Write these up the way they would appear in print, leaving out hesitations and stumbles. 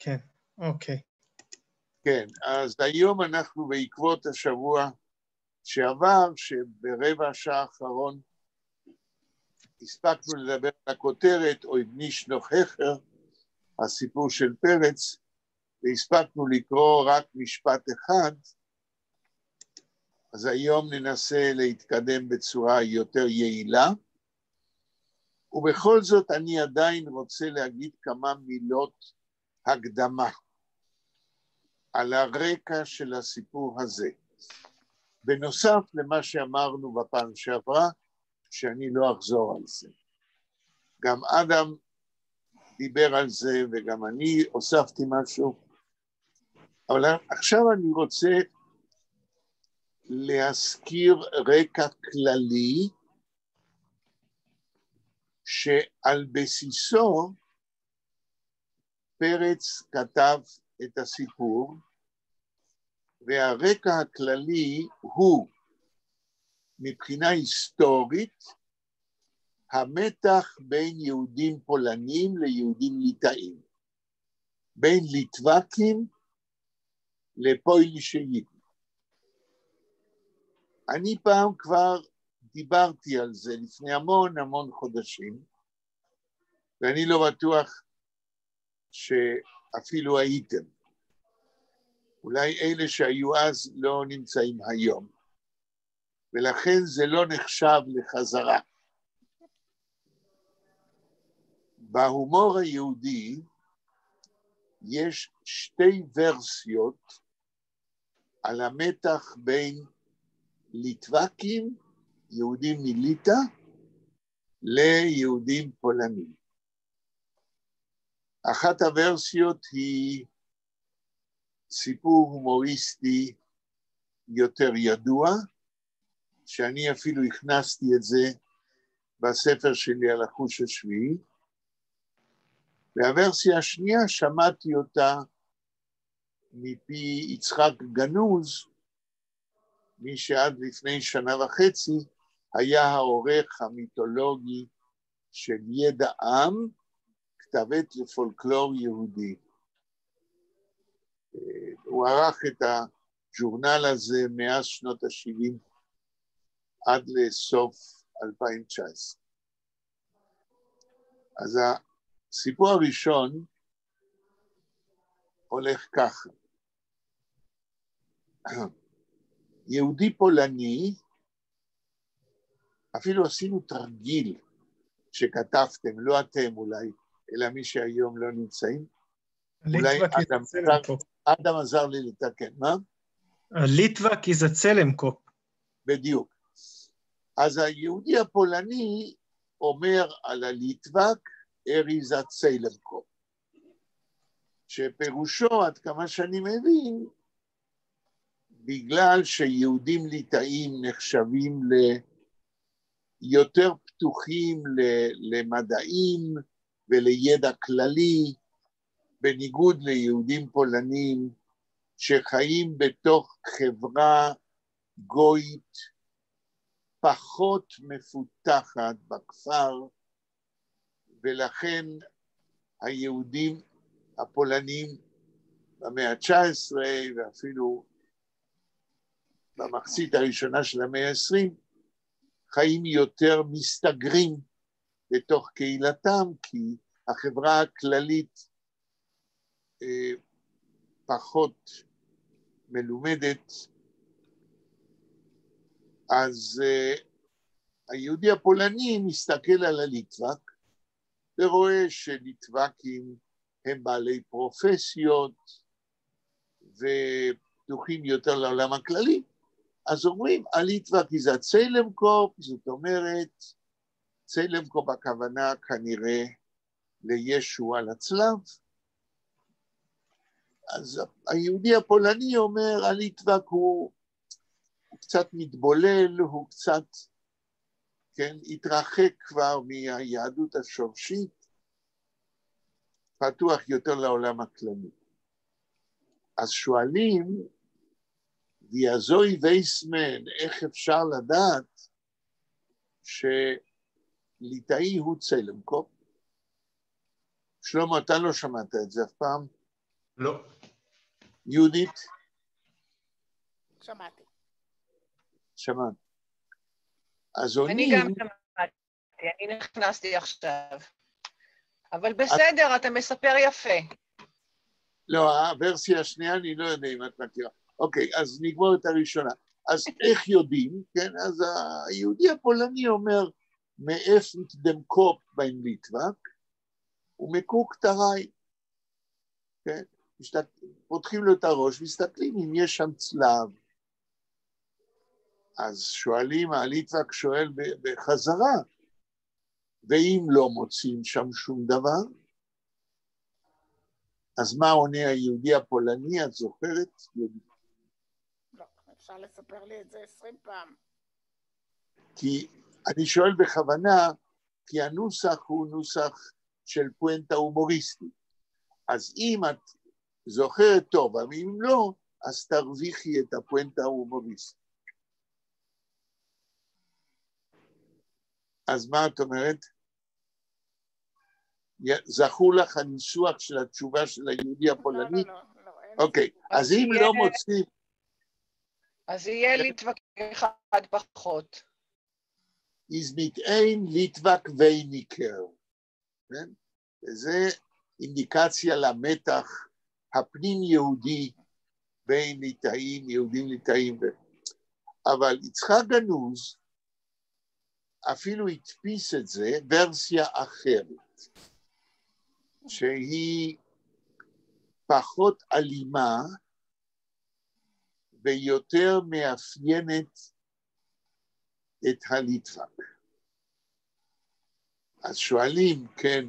כן, אוקיי. כן, אז היום אנחנו בעקבות השבוע שעבר, שברבע השעה האחרון הספקנו לדבר על הכותרת, או בניש נוכחר, הסיפור של פרץ, והספקנו לקרוא רק משפט אחד, אז היום ננסה להתקדם בצורה יותר יעילה, ובכל זאת אני עדיין רוצה להגיד כמה מילות הקדמה על הרקע של הסיפור הזה. בנוסף למה שאמרנו בפעם שעברה, שאני לא אחזור על זה. גם אדם דיבר על זה וגם אני הוספתי משהו, אבל עכשיו אני רוצה להזכיר רקע כללי שעל בסיסו פרץ כתב את הסיפור, והרקע הכללי הוא מבחינה היסטורית המתח בין יהודים פולנים ליהודים ליטאים, בין ליטבקים לפוילישיים. אני פעם כבר דיברתי על זה לפני המון חודשים, ואני לא בטוח שאפילו הייתם. אולי אלה שהיו אז לא נמצאים היום, ולכן זה לא נחשב לחזרה. בהומור היהודי יש שתי ורסיות על המתח בין ליטבקים, יהודים מליטא, ליהודים פולנים. אחת הוורסיות היא סיפור הומוריסטי יותר ידוע, שאני אפילו הכנסתי את זה בספר שלי על החוש השביעי, והוורסיה השנייה שמעתי אותה מפי יצחק גנוז, מי שעד לפני שנה וחצי היה העורך המיתולוגי של ידע עם, כתב עת לפולקלור יהודי. הוא ערך את הג'ורנל הזה מאז שנות ה-70 עד לסוף 2019. אז הסיפור הראשון הולך ככה. יהודי פולני, אפילו עשינו תרגיל שכתבתם, לא אתם אולי, אלא מי שהיום לא נמצאים. אולי אדם עזר לי לתקן, מה? ליטבק is a צלם-קופ. בדיוק. אז היהודי הפולני אומר על הליטבק, אריז הצלם-קופ. שפירושו, עד כמה שאני מבין, בגלל שיהודים ליטאים נחשבים ליותר פתוחים למדעים ולידע כללי, בניגוד ליהודים פולנים שחיים בתוך חברה גוית פחות מפותחת בכפר, ולכן היהודים הפולנים במאה ה-19 ואפילו במחצית הראשונה של המאה ה-20 חיים יותר מסתגרים בתוך קהילתם, כי החברה הכללית פחות מלומדת. אז היהודי הפולני מסתכל על הליטבק ורואה שליטבקים הם בעלי פרופסיות ופתוחים יותר לעולם הכללי, אז אומרים הליטבק זה הצלם-קופ, זאת אומרת צלם-קופ הכוונה כנראה לישו על הצלב. אז היהודי הפולני אומר הליטבק הוא קצת מתבולל, הוא קצת, כן, התרחק כבר מהיהדות השורשית, פתוח יותר לעולם הכללי. אז שואלים, ויעזוי וייסמן, איך אפשר לדעת שליטאי הוא צלם-קופ? שלמה, אתה לא שמעת את זה אף פעם? לא. יהודית? שמעתי. שמעת. אז אני עונים... גם שמעתי, אני נכנסתי עכשיו. אבל בסדר, אתה מספר יפה. לא, הוורסיה השנייה אני לא יודע אם את מכירה. אוקיי, אז נגמור את הראשונה. אז איך יודעים, כן? אז היהודי הפולני אומר, מאפנט דם קופ בין ליטווק, ומקוק תראי. כן? פותחים לו את הראש, מסתכלים אם יש שם צלב. אז שואלים, הליטווק שואל בחזרה, ואם לא מוצאים שם שום דבר, אז מה עונה היהודי הפולני? את זוכרת? לא, אפשר לספר לי את זה 20 פעם. כי אני שואל בכוונה, כי הנוסח הוא נוסח של פואנטה הומוריסטית. אז אם את זוכרת טוב, אבל אם לא, אז תרוויחי את הפואנטה ההומוריסטית. אז מה את אומרת? זכור לך הניסוח של התשובה של היהודי הפולני? לא. אוקיי, אז אם לא מוצאים... אז יהיה ליטווק אחד פחות. is mit ein ליטווק weniger. כן? וזה אינדיקציה למתח הפנים יהודי בין ליטאים, יהודים ליטאים. אבל יצחק גנוז אפילו הדפיס את זה, ורסיה אחרת, שהיא פחות אלימה ויותר מאפיינת את הליטווק. אז שואלים, כן,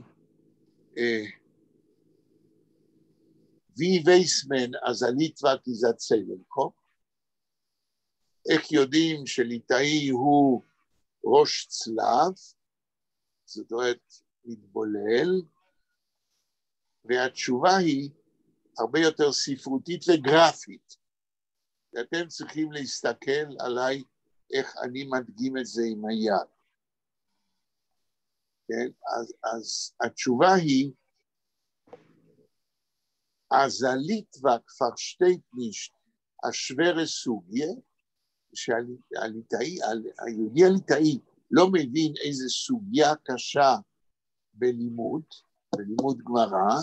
וי וייסמן, אז הליטווק איזה צלמקופ, איך יודעים שליטאי הוא ראש צלב, זאת אומרת מתבולל, והתשובה היא הרבה יותר ספרותית וגרפית. ואתם צריכים להסתכל עליי איך אני מדגים את זה עם היד. כן? אז התשובה היא, אז הליטווק פרשטייט נישט השוורה סוגיה, שהיהודי הליטאי לא מבין איזו סוגיה קשה בלימוד גמרא,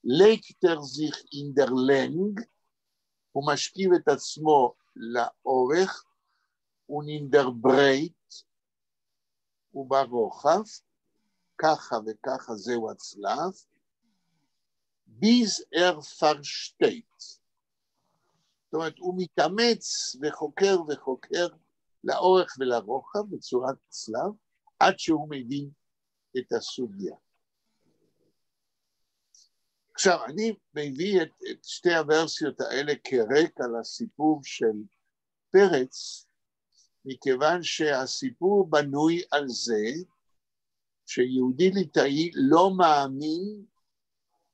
לייקטר זיך אין דר לנג, הוא משכיב את עצמו לאורך, ונין דר ברייט, וברוחב, ככה וככה זהו הצלב, ביז פרשטייט. זאת אומרת, הוא מתאמץ וחוקר לאורך ולרוחב בצורת צלב, עד שהוא מבין את הסוגיה. עכשיו, אני מביא את שתי הוורסיות האלה כרקע לסיפור של פרץ, מכיוון שהסיפור בנוי על זה שיהודי ליטאי לא מאמין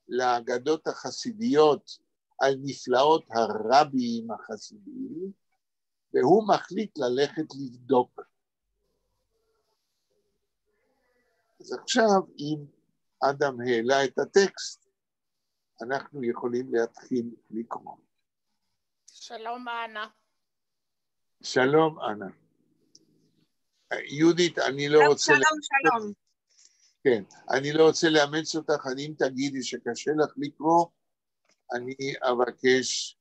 לאגדות החסידיות על נפלאות הרבים החסידיים, והוא מחליט ללכת לבדוק. אז עכשיו, אם אדם העלה את הטקסט, אנחנו יכולים להתחיל לקרוא. שלום אנה. שלום אנה. יהודית, אני לא רוצה... שלום. כן, אני לא רוצה לאמץ אותך, אם תגידי שקשה לך לקרוא, אני אבקש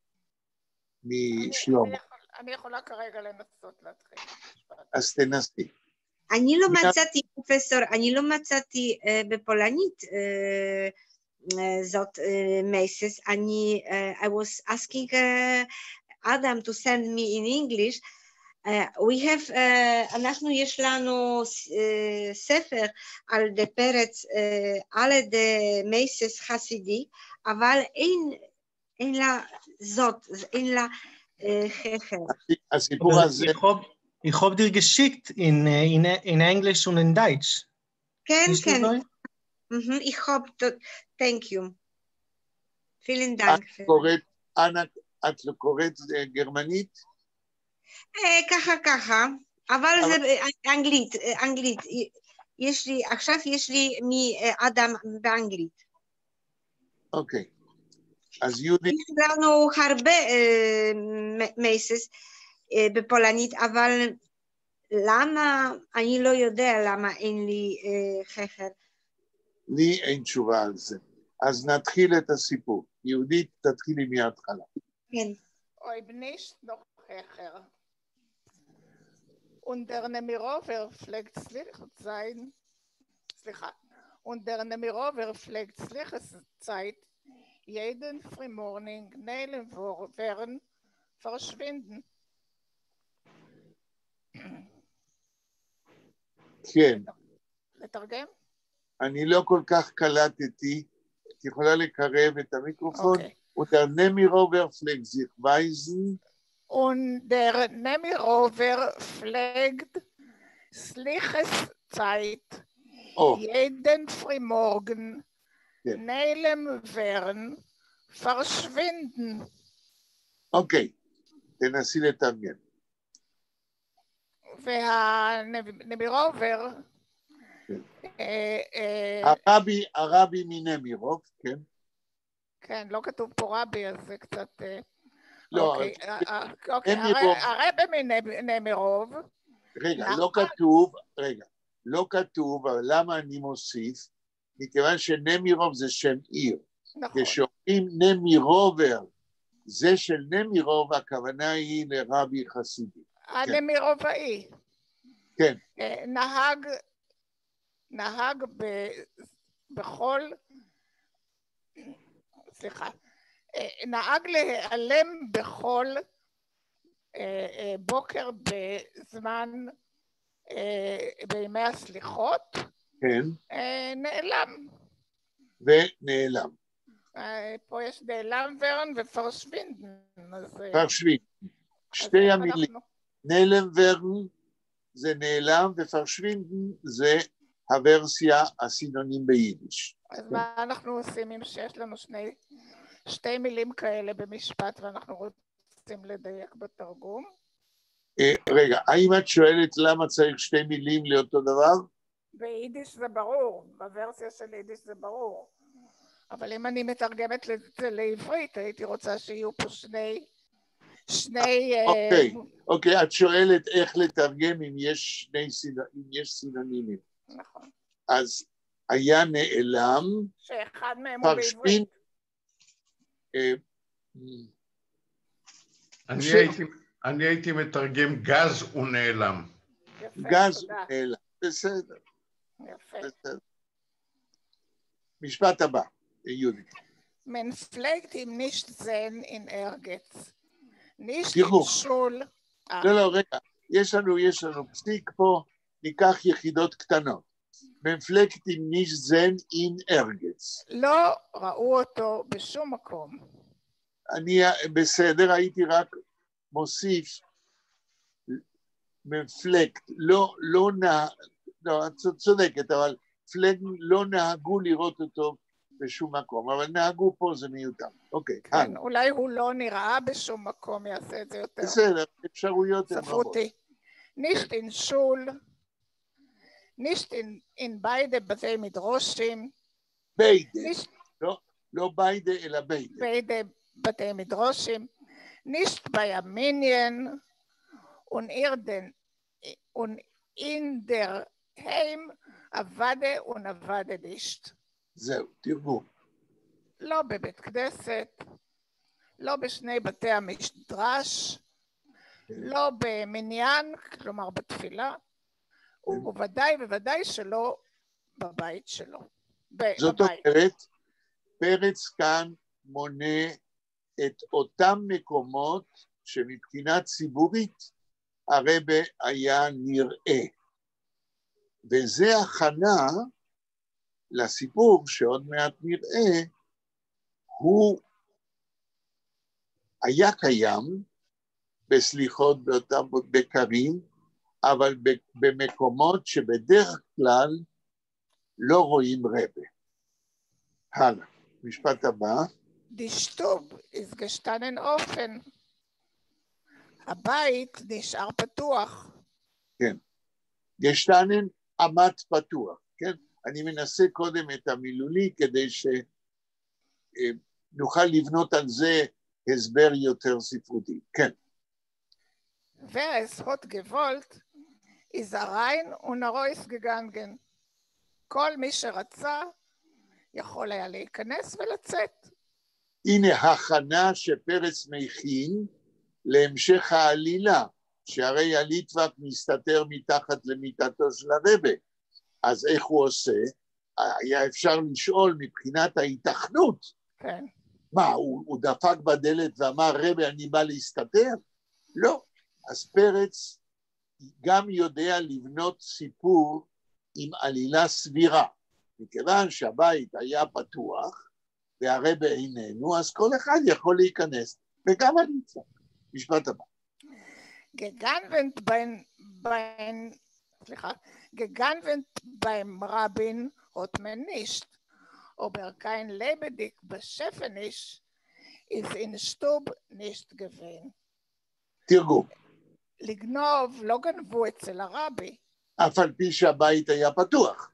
משלום. אני יכולה כרגע לנסות להתחיל. אז תנסי. אני לא מצאתי, פרופסור, אני לא מצאתי בפולנית זאת מייסס. I was asking Adam to send me in English. We have, אנחנו יש לנו ספר על דה פרץ, על דה מייסס חסידי, אבל אין לה זאת, אין לה חכר. הסיפור הזה... Ich hab dir geschickt in Englisch und in Deutsch. כן, כן. Ich hab, thank you. vielen Dank. אנה, את לא קוראת גרמנית? ככה, אבל זה אנגלית. יש לי, עכשיו יש לי מאדם באנגלית. אוקיי. אז יהודית... יש לנו הרבה מייסס בפולנית, אבל למה, אני לא יודע למה אין לי חכר. לי אין תשובה על זה. אז נתחיל את הסיפור. יהודית, תתחילי מההתחלה. כן. אוי, בנישט noch Hecher. Und der Nemirover pflegt sein, und der Nemirover pflegt Zeit, jeden Frühmorgen Nelen werden verschwinden. כן. לתרגם? אני לא כל כך קלטתי, את יכולה לקרב את המיקרופון. אוקיי. Und der Nemirover pflegt sich weisen. Und der Nemirover pflegt Zeit, jeden Frühmorgen Nelen werden verschwinden. אוקיי, תנסי לתרגם. והנמירובר... הרבי מנמירוב, כן? כן, לא כתוב פה רבי, אז זה קצת... לא, אוקיי, הרבי מנמירוב... לא כתוב, אבל למה אני מוסיף? מכיוון שנמירוב זה שם עיר. נכון. כשאומרים נמירובר, זה של נמירוב, הכוונה היא לרבי חסידי. הנמירובאי. כן. נהג בכל, נהג להיעלם בכל בוקר בזמן, בימי הסליחות. כן. נעלם. ונעלם. פה יש נעלם ורן ופרשווינדן. פרשווינדן. שתי המילים. נעלם ורן זה נעלם ופרשווינדן זה הוורסיה הסינונים ביידיש. אז מה אנחנו עושים אם שיש לנו שתי מילים כאלה במשפט ואנחנו רוצים לדייק בתרגום? רגע, האם את שואלת למה צריך שתי מילים לאותו דבר? ביידיש זה ברור, בוורסיה של יידיש זה ברור. אבל אם אני מתרגמת לזה לעברית, הייתי רוצה שיהיו פה שני... אוקיי, את שואלת איך לתרגם אם יש סינונימים. נכון. אז היה נעלם... שאחד מהם הוא בעברית. אני הייתי מתרגם גז ונעלם. גז ונעלם, בסדר. יפה. משפט הבא, יהודית. Man pflegt ihm nicht sehen in Ehrgeiz. Nicht in Schul. לא, רגע. יש לנו פסיק פה, ניקח יחידות קטנות. Man pflegt ihm nicht sehen in Ehrgeiz. לא ראו אותו בשום מקום. אני בסדר, הייתי רק מוסיף, מפלקט, לא, את צודקת, אבל פלג לא נהגו לראות אותו בשום מקום, אבל נהגו פה זה מיותר. אוקיי, כן, אולי הוא לא נראה בשום מקום, יעשה את זה יותר. בסדר, אפשרויות הן רבות. ספרותי. nicht in Schul, nicht in beide בתי מדרושים. ביידה, לא ביידה אלא ביידה. ביידה בתי מדרושים. nicht bei Armenien und in der Heim עבדה ונעבדה nicht. זהו, תרגום. לא בבית כנסת, לא בשני בתי המדרש, לא במניין, כלומר בתפילה, ובוודאי שלא בבית שלו. זאת אומרת, פרץ כאן מונה את אותם מקומות שמבחינה ציבורית הרבה היה נראה. וזה הכנה לסיפור שעוד מעט נראה, הוא היה קיים בסליחות באותם בקרים, אבל במקומות שבדרך כלל לא רואים רבה. הלאה, משפט הבא. Die Stub ist gestanden offen. הבית נשאר פתוח. כן. גשטנן עמד פתוח, כן? אני מנסה קודם את המילולי כדי נוכל לבנות על זה הסבר יותר ספרותי. כן. Wer es hat gewollt, ist rein und Reus gegangen. כל מי שרצה יכול היה להיכנס ולצאת. הנה הכנה שפרץ מכין להמשך העלילה, שהרי הליטווק מסתתר מתחת למיטתו של הרבה. אז איך הוא עושה? היה אפשר לשאול מבחינת ההיתכנות. כן. מה, הוא דפק בדלת ואמר, רבי, אני בא להסתתר? לא. אז פרץ גם יודע לבנות סיפור עם עלילה סבירה. מכיוון שהבית היה פתוח, והרבי איננו, אז כל אחד יכול להיכנס, וגם הליטווק. משפט הבא. Gegangen beim Rabbin hat man nicht, aber kein Lebendig beschäftigt ist in Stub nicht gewesen. תרגום. לגנוב לא גנבו אצל הרבי. אף על פי שהבית היה פתוח.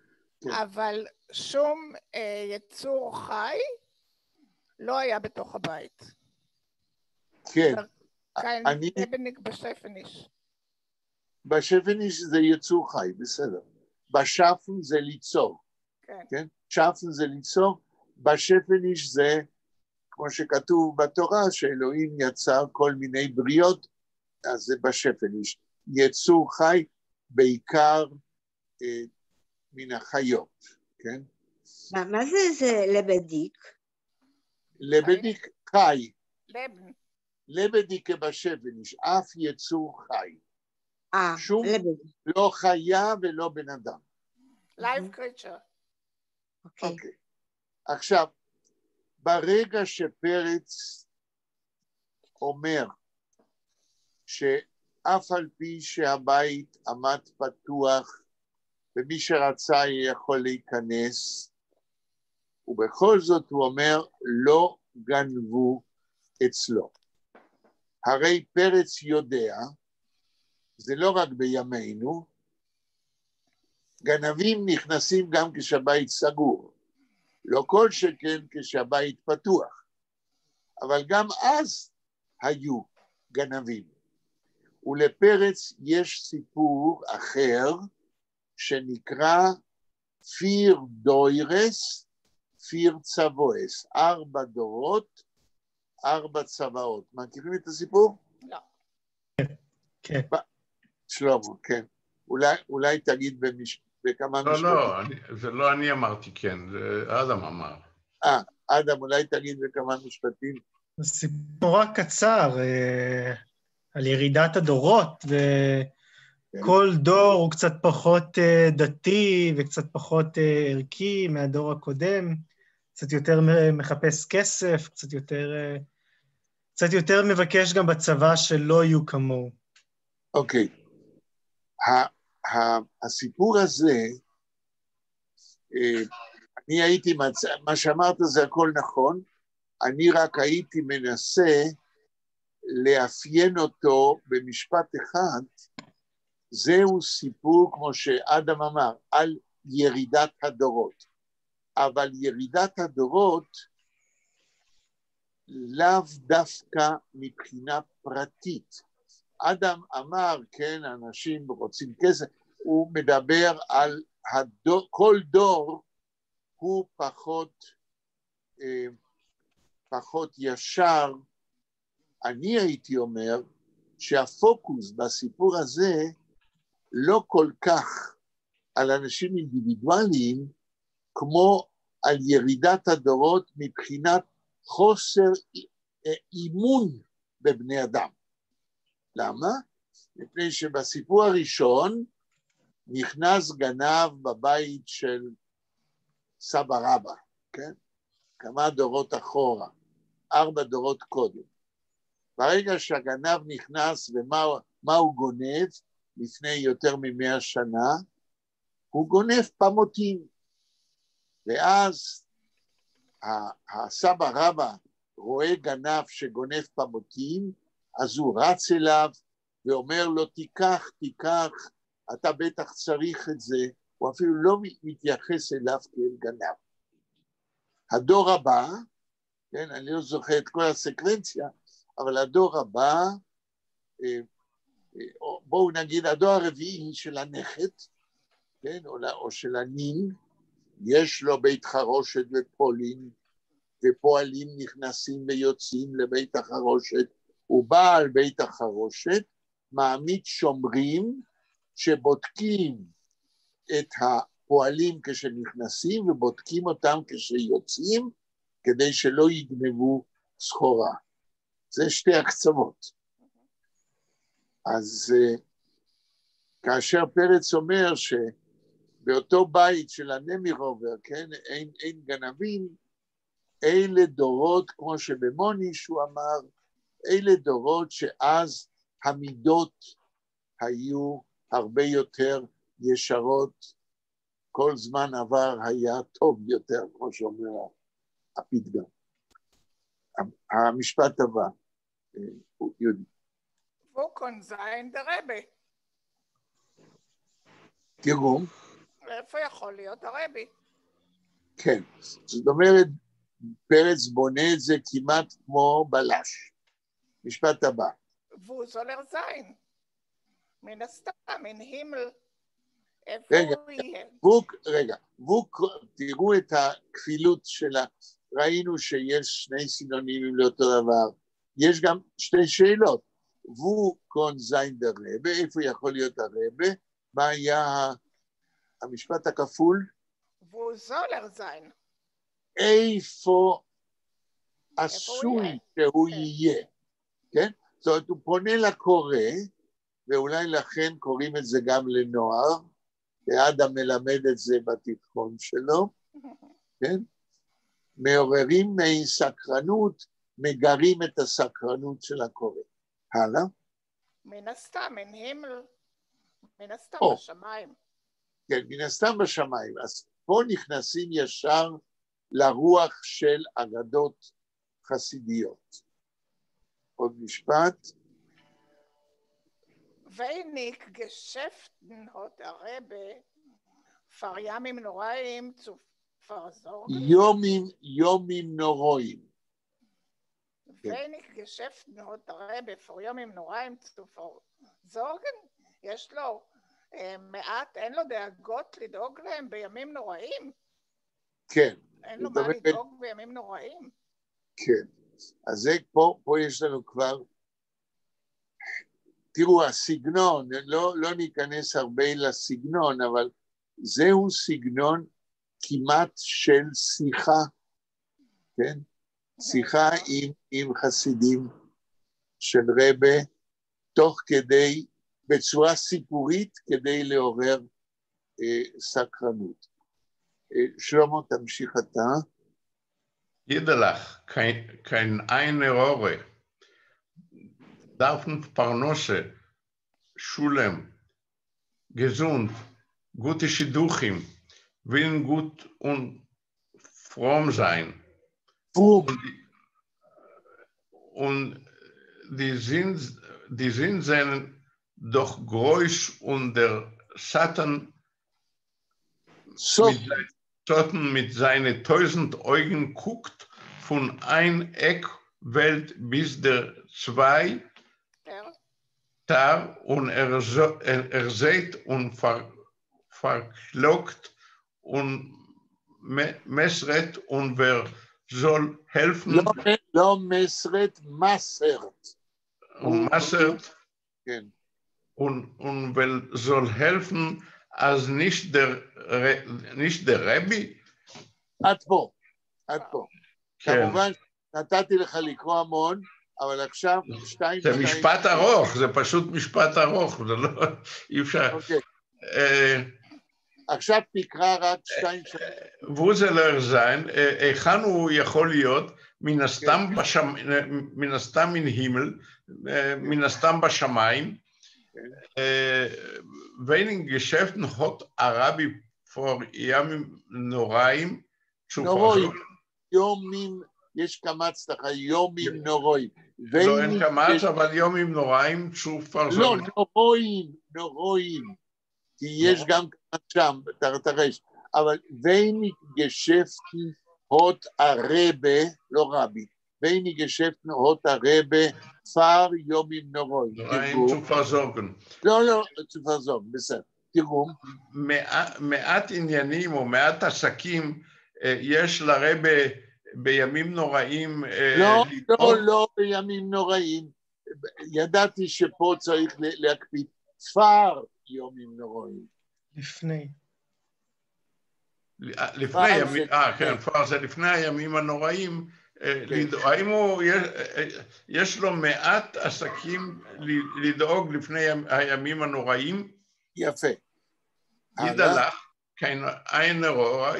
אבל שום יצור חי לא היה בתוך הבית. כן. kein Lebendig beschäftigt. בשפניש זה יצור חי, בסדר. בשפן זה ליצור. כן? שפן זה ליצור, בשפניש זה, כמו שכתוב בתורה, שאלוהים יצר כל מיני בריות, אז זה בשפניש. יצור חי בעיקר מן החיות, כן? מה זה לבדיק? לבדיק חי. לבן. לבדיק בשפניש, אף יצור חי. שום לבדיק. לא חיה ולא בן אדם. Live creature. אוקיי. עכשיו, ברגע שפרץ אומר שאף על פי שהבית עמד פתוח ומי שרצה יכול להיכנס, ובכל זאת הוא אומר לא גנבו אצלו. הרי פרץ יודע, זה לא רק בימינו, גנבים נכנסים גם כשהבית סגור, לא כל שכן כשהבית פתוח, אבל גם אז היו גנבים. ולפרץ יש סיפור אחר שנקרא פיר דוירס, פיר צבואס, 4 דורות, 4 צבאות. מכירים את הסיפור? לא. כן. שלמה, כן. אולי תגיד בכמה משפטים. לא, זה לא אני אמרתי כן, זה אדם אמר. אדם, אולי תגיד בכמה משפטים. זה סיפור רק קצר, על ירידת הדורות, וכל דור הוא קצת פחות דתי וקצת פחות ערכי מהדור הקודם, קצת יותר מחפש כסף, קצת יותר מבקש גם בצבא שלא יהיו כמוהו. אוקיי. הסיפור הזה, אני הייתי, מה שאמרת זה הכל נכון, אני רק הייתי מנסה לאפיין אותו במשפט אחד, זהו סיפור, כמו שאדם אמר, על ירידת הדורות. אבל ירידת הדורות לאו דווקא מבחינה פרטית. אדם אמר, כן, אנשים רוצים כסף, הוא מדבר על כל דור הוא פחות ישר. אני הייתי אומר שהפוקוס בסיפור הזה לא כל כך על אנשים אינדיבידואליים, כמו על ירידת הדורות מבחינת חוסר אימון בבני אדם. למה? מפני שבסיפור הראשון נכנס גנב בבית של סבא רבא, כן? כמה דורות אחורה, 4 דורות קודם. ברגע שהגנב נכנס ומה הוא גונב לפני יותר מ100 שנה, הוא גונב פמוטים. ואז הסבא רבא רואה גנב שגונב פמוטים, אז הוא רץ אליו ואומר לו, תיקח, אתה בטח צריך את זה, הוא אפילו לא מתייחס אליו כאל גנב. הדור הבא כן, אני לא זוכר את כל הסקוונציה, אבל הדור הבא, בואו נגיד, הדור הרביעי של הנכד, כן, או של הנין, יש לו בית חרושת בפולין, ופועלים נכנסים ויוצאים לבית החרושת, ובעל בית החרושת מעמיד שומרים שבודקים את הפועלים כשנכנסים ובודקים אותם כשיוצאים, כדי שלא יגנבו סחורה. זה שתי הקצוות. אז כאשר פרץ אומר שבאותו בית של הנמירובר, כן, אין גנבים, אלה דורות, כמו שבמוניש הוא אמר, אלה דורות שאז המידות היו הרבה יותר ישרות, כל זמן עבר היה טוב יותר, כמו שאומר הפתגם. המשפט הבא, יהודי. Wo kann sein der Rebbe? תראו. איפה יכול להיות הרבי? כן, זאת אומרת, פרץ בונה את זה כמעט כמו בלש. משפט הבא. והוא זולר זין. מן הסתם, מן הימל. רגע, תראו את הכפילות שלה. ראינו שיש שני סינונימים לאותו דבר. יש גם שתי שאלות. wo kann sein der Rebbe? איפה יכול להיות הרבי? מה היה המשפט הכפול? והוא זולר זין. איפה עשוי שהוא יהיה, כן? זאת אומרת, הוא פונה לקורא, ואולי לכן קוראים את זה גם לנוער, ואדם מלמד את זה בתיכון שלו, כן? מעוררים מסקרנות, מגרים את הסקרנות של הקורא. הלאה? מן הסתם, מן הימל, מן הסתם בשמיים. כן, מן הסתם בשמיים. אז פה נכנסים ישר לרוח של אגדות חסידיות. עוד משפט. Wenig Geschäften hat der Rebbe vor Yamim Noraim zu versorgen. יומים נוראים. Wenig Geschäften hat der Rebbe vor Yamim Noraim zu versorgen. יש לו מעט, אין לו דאגות לדאוג להם בימים נוראים? כן. אין לו מה לדאוג בימים נוראים? כן. אז זה פה יש לנו כבר, תראו, הסגנון, לא ניכנס הרבה לסגנון, אבל זהו סגנון כמעט של שיחה, כן? שיחה עם חסידים של רבי, תוך כדי, בצורה סיפורית, כדי לעורר סקרנות. שלמה, תמשיך אתה. Jidelach, keine Rohre, darfen Parnosse, Schulem, gesund, gute Schidduchim, willen gut und fromm sein. Und die sind doch groß und der Satan mit seinen 1000 Augen guckt von ein Eckwelt bis der zwei Tar und seht und verklockt und messret und wer soll helfen? לא מסרת, מסרת. Und massert כן. und wer soll helfen? אז nicht der רבי? עד פה. כמובן, נתתי לך לקרוא המון, אבל עכשיו שתיים... זה משפט ארוך, זה פשוט משפט ארוך, זה לא... אי אפשר... עכשיו תקרא רק שתיים... והוא זה לא זין, היכן הוא יכול להיות, מן הסתם מן הימל, מן הסתם בשמיים, wenig Geschäften hat Arabi vor Yamim Noraim zu versorgen. יומים, יש קמץ לך, יומים נוראים. לא, אין קמץ, אבל יומים נוראים zu versorgen. לא, נוראים. כי יש גם קמץ שם, תרש. אבל wenig Geschäften הוט הרבה, לא רבי, wenig Geschäften hot a Rebbe fahr Yomim Noroi. נוראים zu versorgen. לא, zu versorgen, בסדר. תרגום. מעט עניינים או מעט עסקים יש לרבה בימים נוראים לא בימים נוראים. ידעתי שפה צריך להקפיד פאר יומים נוראים. לפני ימים, כן, פאר זה לפני הימים הנוראים. האם יש לו מעט עסקים לדאוג לפני הימים הנוראים? יפה. ידלך, כן, אין רוע,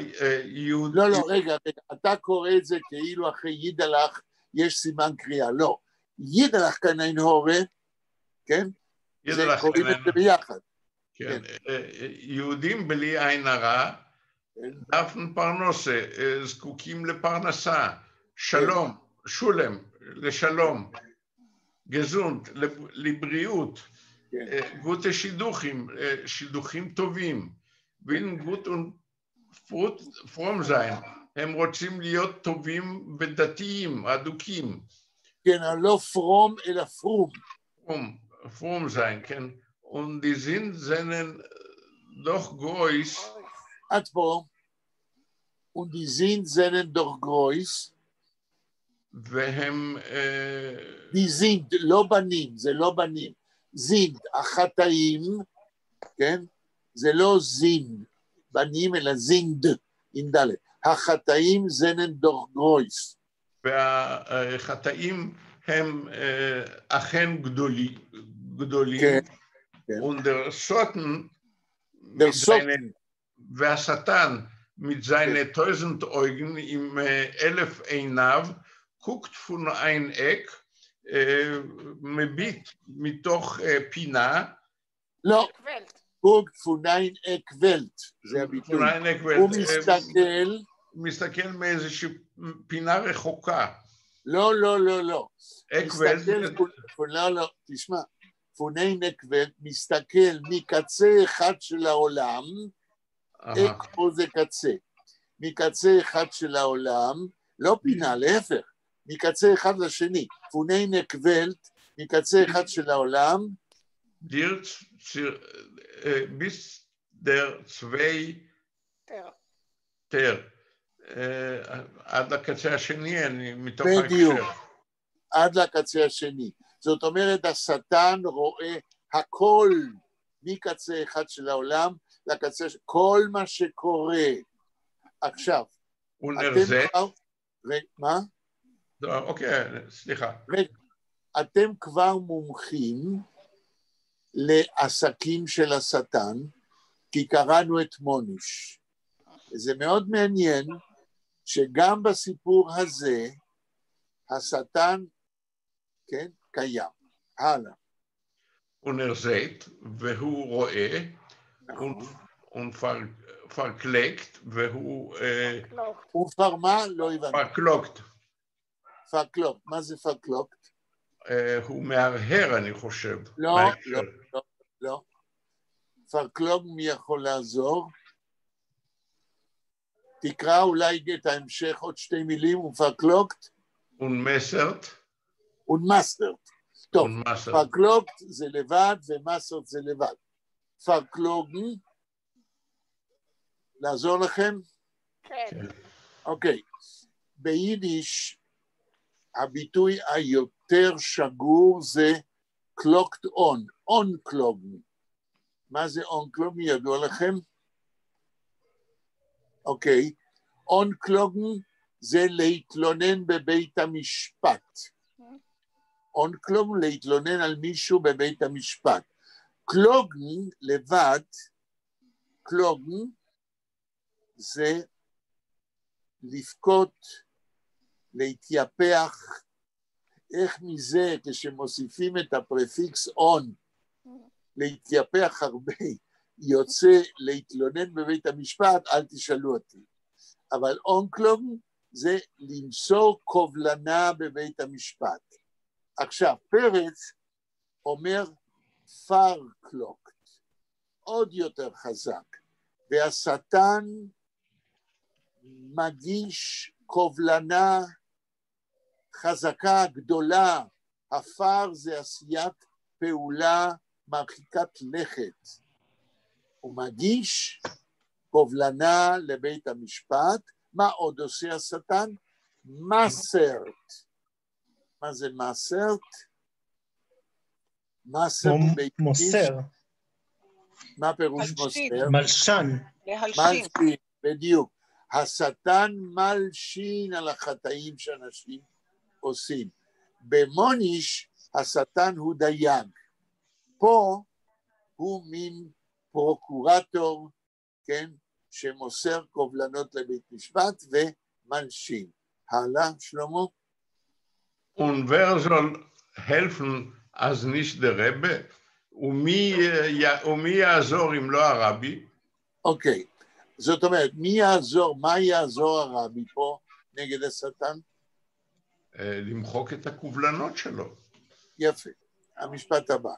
לא, רגע, אתה קורא את זה כאילו אחרי ידלך יש סימן קריאה, לא. ידלך כאן אין הורה, כן? ידלך קוראים את זה ביחד. כן, יהודים בלי עין הרע, דפן פרנסה, זקוקים לפרנסה, שלום, שולם, לשלום, גזונט, לבריאות, גוטה שידוכים, שידוכים טובים, ואין גוט פרום זיין, הם רוצים להיות טובים ודתיים, אדוקים. כן, לא פרום אלא פרום. Fromm sein können. Und die sind doch groß. עד פה. Und die sind doch groß. והם... die sind, לא בנים, זה לא בנים. sind, החטאים, כן? זה לא sind, בנים, אלא sind, עם ד'. החטאים sind doch groß. והחטאים הם אכן גדולים, und והשטן mit seinen 1000 Augen עם 1000 עיניו, guckt von ein Eck, מביט מתוך פינה, לא, guckt von ein Eck Welt, זה הביטוי, הוא מסתכל מאיזושהי פינה רחוקה. לא. לא, תשמע, פוני נקבל מסתכל מקצה אחד של העולם, פה זה קצה, מקצה אחד של העולם, לא פינה, להפך, מקצה אחד לשני, פוני נקבלת, מקצה אחד של העולם, bis der zwei Ter. עד לקצה השני, אני מתוך ההקשר. עד לקצה השני. זאת אומרת, השטן רואה הכל מקצה אחד של העולם לקצה, כל מה שקורה. עכשיו, מה? אוקיי, סליחה. אתם כבר מומחים לעסקים של השטן, כי קראנו את מוניש. זה מאוד מעניין שגם בסיפור הזה, השטן, כן, קיים. הלאה. הוא נרזית, והוא רואה, הוא פרקלקט, והוא... הוא פרמה? לא הבנתי. פרקלוקט. פרקלוקט, מה זה פרקלוקט? הוא מהרהר, אני חושב. לא. פרקלוקט מי יכול לעזור? תקרא אולי את ההמשך עוד שתי מילים, ופרקלוקט? ומסרט. ומסרט. טוב, פרקלוקט זה לבד ומסרט זה לבד. פרקלוגן, לעזור לכם? כן. אוקיי. ביידיש, הביטוי היותר שגור זה קלוקט און, און קלוגן. מה זה און קלוגן? ידוע לכם? אוקיי, אונקלוגן זה להתלונן בבית המשפט. אונקלוגן להתלונן על מישהו בבית המשפט. קלוגן לבד, קלוגן זה לבכות, להתייפח, איך מזה כשמוסיפים את הפרפיקס און, להתייפח הרבה, יוצא להתלונן בבית המשפט, אל תשאלו אותי. אבל אונקלוגן זה למסור קובלנה בבית המשפט. עכשיו, פרץ אומר פרקלוקט, עוד יותר חזק, והשטן מגיש קובלנה חזקה, גדולה, הפר זה עשיית פעולה מרחיקת לכת. הוא מגיש קובלנה לבית המשפט, מה עוד עושה השטן? מסרת. מה זה מסרת? מסרת בבית מוסר. מה פירוש מוסר? מלשן. להלשין. מלשין, בדיוק. השטן מלשין על החטאים שאנשים עושים. במוניש השטן הוא דייג. פה הוא מין פרוקורטור, כן, שמוסר קובלנות לבית משפט ומלשין. הלאה, שלמה? Und wer soll helfen als nicht der Rebbe? ומי יעזור אם לא הרבי? אוקיי, זאת אומרת, מי יעזור, מה יעזור הרבי פה נגד השטן? למחוק את הקובלנות שלו. יפה, המשפט הבא.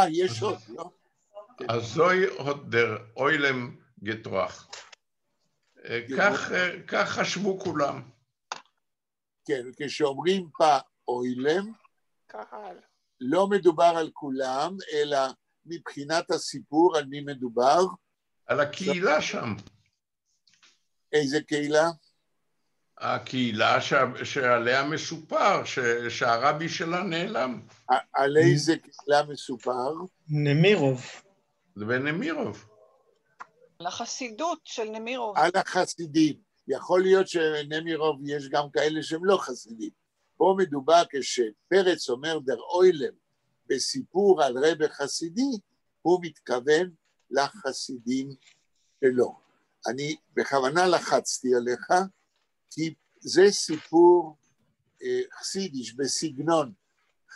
יש עוד, לא? אז זוהי עוד דר אוילם גטרוח. כך חשבו כולם. כן, כשאומרים פה אוילם, קהל. לא מדובר על כולם, אלא מבחינת הסיפור, על מי מדובר? על הקהילה שם. איזה קהילה? הקהילה שעליה מסופר, שהרבי שלה נעלם. על איזה קהילה מסופר? נמירוב. זה בנמירוב. על החסידות של נמירוב. על החסידים. יכול להיות שנמירוב יש גם כאלה שהם לא חסידים. פה מדובר כשפרץ אומר דר אוילם בסיפור על רבי חסידי, הוא מתכוון לחסידים שלו. אני בכוונה לחצתי עליך, כי זה סיפור חסידיש בסגנון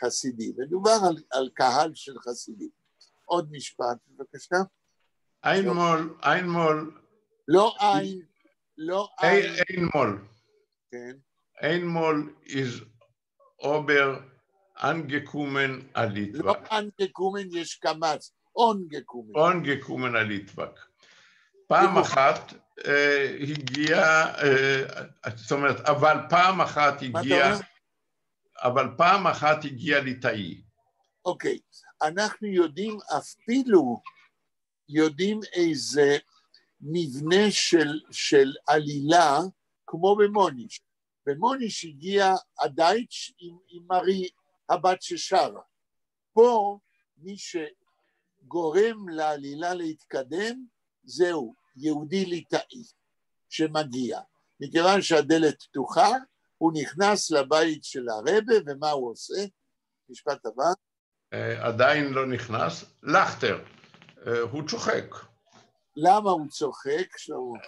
חסידי, מדובר על קהל של חסידים. עוד משפט, בבקשה. אין מול. לא אין, לא אין. אין מול. כן. אין מול is ober angekommen a Litvak. לא angekommen, יש קמץ, ongekommen. ongekommen a Litvak. פעם אחת הגיע, זאת אומרת, אבל פעם אחת הגיע ליטאי. אוקיי, אנחנו אפילו יודעים איזה מבנה של עלילה, כמו במוניש. במוניש הגיע הדייטש עם מרי, הבת ששרה. פה מי שגורם לעלילה להתקדם, זהו, יהודי ליטאי שמגיע. מכיוון שהדלת פתוחה, הוא נכנס לבית של הרבה, ומה הוא עושה? משפט הבא. עדיין לא נכנס, לכתר, הוא צוחק. למה הוא צוחק, שלמה?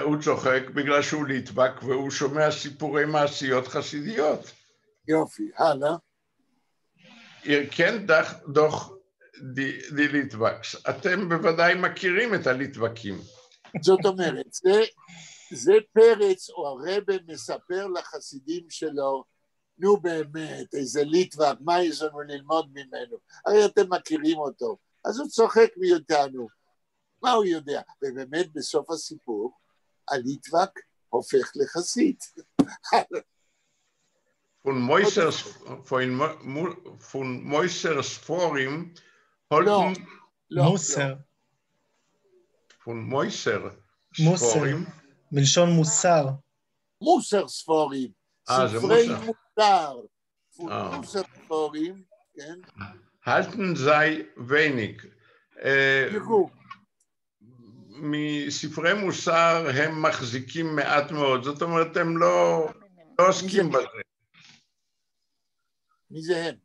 הוא צוחק בגלל שהוא ליטבק, והוא שומע סיפורי מעשיות חסידיות. יופי, הלאה. כן דוח די ליטבקס. אתם בוודאי מכירים את הליטבקים. זאת אומרת, זה פרץ או הרבה מספר לחסידים שלו, נו באמת, איזה ליטבק, מה יש לנו ללמוד ממנו? הרי אתם מכירים אותו. אז הוא צוחק מאיתנו. מה הוא יודע? ובאמת בסוף הסיפור, הליטבק הופך לחסיד. von Moisers Forum holten מוסר. von Moiser מוסר. מלשון מוסר. מוסר ספורים. ספרי מוסר. מוסר ספורים, כן. halten sei wenig. תראו. מספרי מוסר הם מחזיקים מעט מאוד, זאת אומרת הם לא עוסקים בזה. מי זה הם?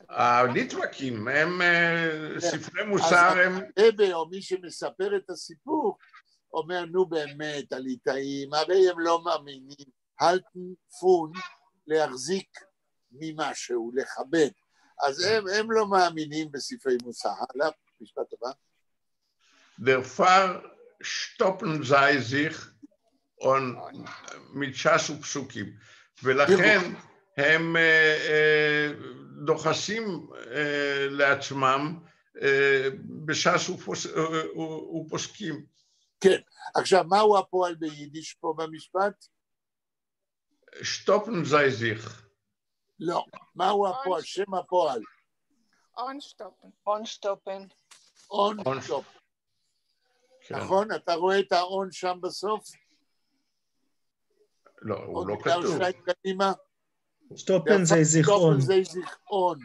הליטבקים, הם ספרי מוסר הם... הרבה או מי שמספר את הסיפור אומר נו באמת הליטאים, הרי הם לא מאמינים, halten פון להחזיק ממשהו, לכבד, אז הם לא מאמינים בספרי מוסר. הלאה, משפט הבא. Der Pfarr stoppen sei sich und mit ש"ס ופסוקים, ולכן הם דוחסים לעצמם בש"ס ופוסקים. כן, עכשיו מהו הפועל ביידיש פה במשפט? שטופן זי זיך. לא, מהו הפועל, שם הפועל? אונסטופן. אונסטופן. אונסטופן. נכון? אתה רואה את האון שם בסוף? לא, הוא לא כתוב. שטופן זה זיכרון. שטופן זה זיכרון.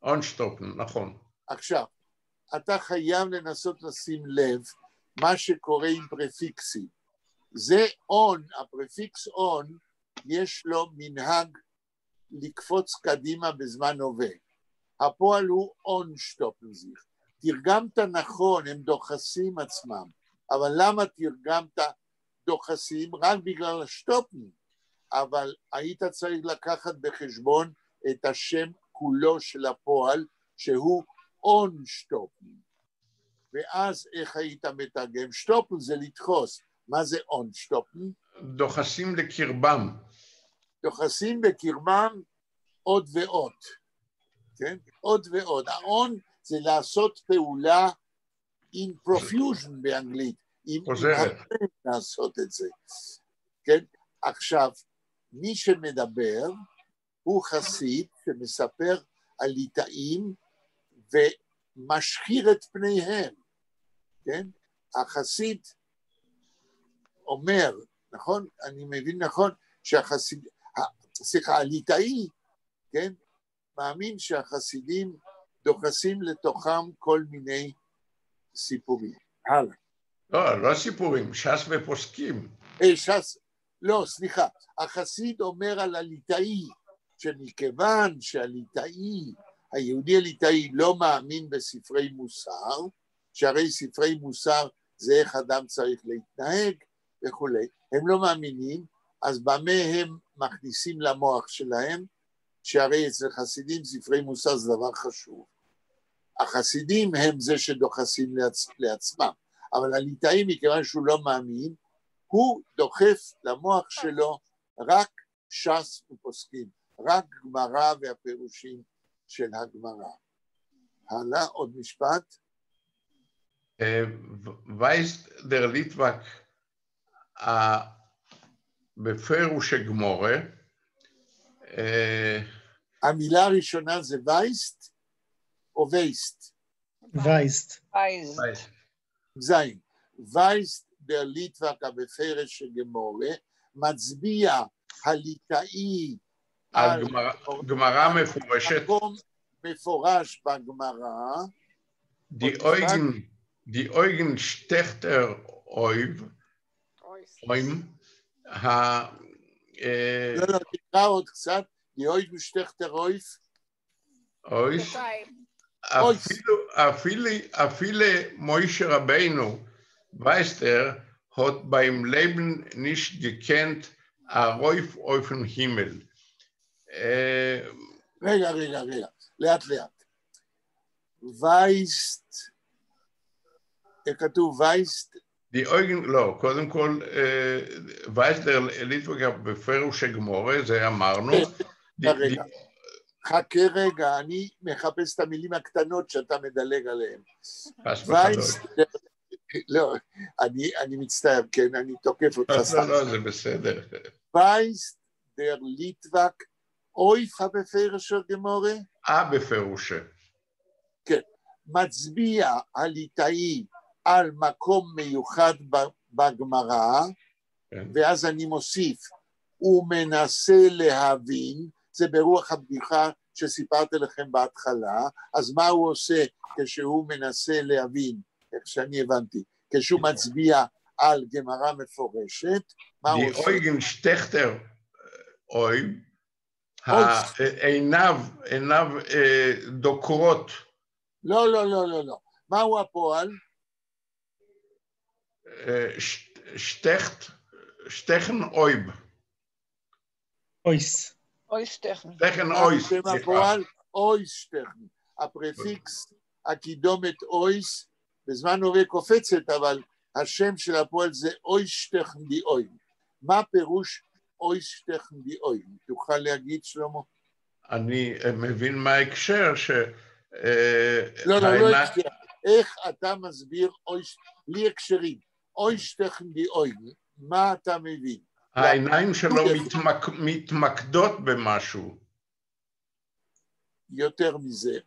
אונסטופן, נכון. עכשיו, אתה חייב לנסות לשים לב מה שקורה עם פרפיקסים. זה און, הפרפיקס און, יש לו מנהג לקפוץ קדימה בזמן הווה. הפועל הוא אונסטופן זיך. תרגמת נכון, הם דוחסים עצמם, אבל למה תרגמת דוחסים? רק בגלל השטופן, אבל היית צריך לקחת בחשבון את השם כולו של הפועל, שהוא אונסטופן. ואז איך היית מתרגם? שטופן זה לדחוס. מה זה אונסטופן? דוחסים לקרבם. דוחסים בקרבם עוד ועוד. כן? עוד ועוד. האון זה לעשות פעולה in profusion באנגלית. חוזרת. לעשות את זה. כן? עכשיו, מי שמדבר הוא חסיד שמספר על ליטאים ומשחיר את פניהם. כן? החסיד אומר, נכון? אני מבין נכון, שהחסיד, סליחה, הליטאי, כן? מאמין שהחסידים דוחסים לתוכם כל מיני סיפורים. הלאה. לא סיפורים, ש"ס ופוסקים. ש"ס, לא, סליחה. החסיד אומר על הליטאי, שמכיוון שהליטאי, היהודי הליטאי לא מאמין בספרי מוסר, שהרי ספרי מוסר זה איך אדם צריך להתנהג וכולי, הם לא מאמינים, אז במה הם מכניסים למוח שלהם, שהרי אצל חסידים ספרי מוסר זה דבר חשוב. החסידים הם זה שדוחסים לעצמם, אבל הליטאי מכיוון שהוא לא מאמין, הוא דוחף למוח שלו רק ש"ס ופוסקים, רק גמרא והפירושים של הגמרא. הלאה, עוד משפט. weiß der Litwak בפירוש גמורה. המילה הראשונה זה וייסט או וייסט? וייסט. זין. וייסט דר ליטווק בפירוש גמורה, מצביע הליטאי על גמרא מפורשת. מקום מפורש בגמרא. Die Eugen Stechter Oiv, לא, תקרא עוד קצת, die Eugen Stechter Oiv. אויס. אפילו מוישה רבינו, weister, hat beim Leben nicht gekannt, a Rauf auf den Himmel. רגע, לאט. וייסט, כתוב וייסט? די אויגן, לא, קודם כל, וייסט דר ליטווק בפירוש גמורה, זה אמרנו. רגע, חכה רגע, אני מחפש את המילים הקטנות שאתה מדלג עליהן. וייסט, לא, אני מצטער, כן, אני תוקף אותך. לא, זה בסדר. וייסט דר ליטווק, אויף בפירוש גמורה? בפירוש. כן, מצביע הליטאי על מקום מיוחד בגמרא, ואז אני מוסיף, הוא מנסה להבין, זה ברוח הבדיחה שסיפרתי לכם בהתחלה, אז מה הוא עושה כשהוא מנסה להבין, איך שאני הבנתי, כשהוא מצביע על גמרא מפורשת, מה הוא עושה? די אויגן שטכטר אויב, עיניו דוקרות. לא. מהו הפועל? שטכן אויב. אויס. אויסטכן. שטכן אויס. שם הפועל? אויסטכן. הפרפיקס, הקידומת אויס, בזמן הווה קופצת, אבל השם של הפועל זה אויסטכן די אויב. מה פירוש אויסטכן די אויב? תוכל להגיד, שלמה? אני מבין מה ההקשר ש... לא הקשר. איך אתה מסביר בלי הקשרים, אוישטכן די אויגן, מה אתה מבין? העיניים שלו מתמקדות במשהו. יותר מזה,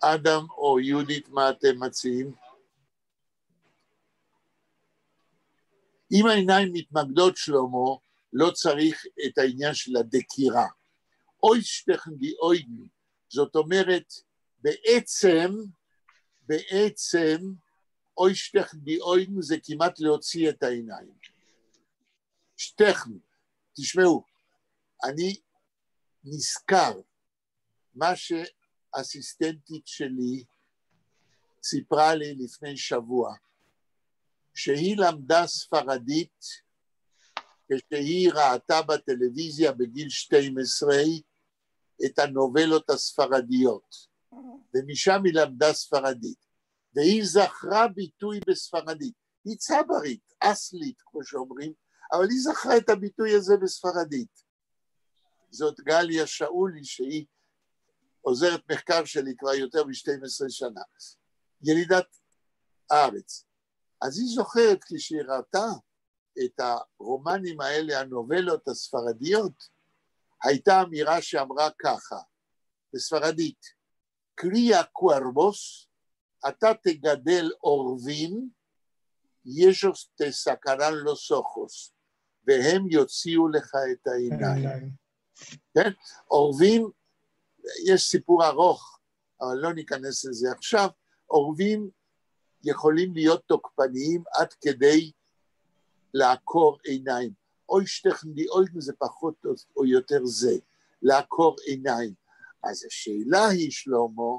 אדם או יהודית, מה אתם מציעים? אם העיניים מתמקדות, שלמה, לא צריך את העניין של הדקירה. אוישטכן די אויגן, זאת אומרת, בעצם, אוישטכן די אויגן זה כמעט להוציא את העיניים. שטכן, תשמעו, אני נזכר מה שאסיסטנטית שלי סיפרה לי לפני שבוע, שהיא למדה ספרדית, כשהיא ראתה בטלוויזיה בגיל 12 את הנובלות הספרדיות, ומשם היא למדה ספרדית, והיא זכרה ביטוי בספרדית, היא צברית, אסלית כמו שאומרים, אבל היא זכרה את הביטוי הזה בספרדית. זאת גליה שאולי, שהיא עוזרת מחקר שלי כבר יותר מ-12 שנה, ילידת הארץ. אז היא זוכרת כשהיא ראתה את הרומנים האלה, הנובלות הספרדיות, הייתה אמירה שאמרה ככה, בספרדית, קריה קוארבוס, אתה תגדל אורבים, ישוס תסקרן לו סוחוס, והם יוציאו לך את העיניים. כן? אורבים, יש סיפור ארוך, אבל לא ניכנס לזה עכשיו, אורבים יכולים להיות תוקפניים עד כדי לעקור עיניים. אוישטכן די אויגן זה פחות או יותר זה, לעקור עיניים. אז השאלה היא, שלמה,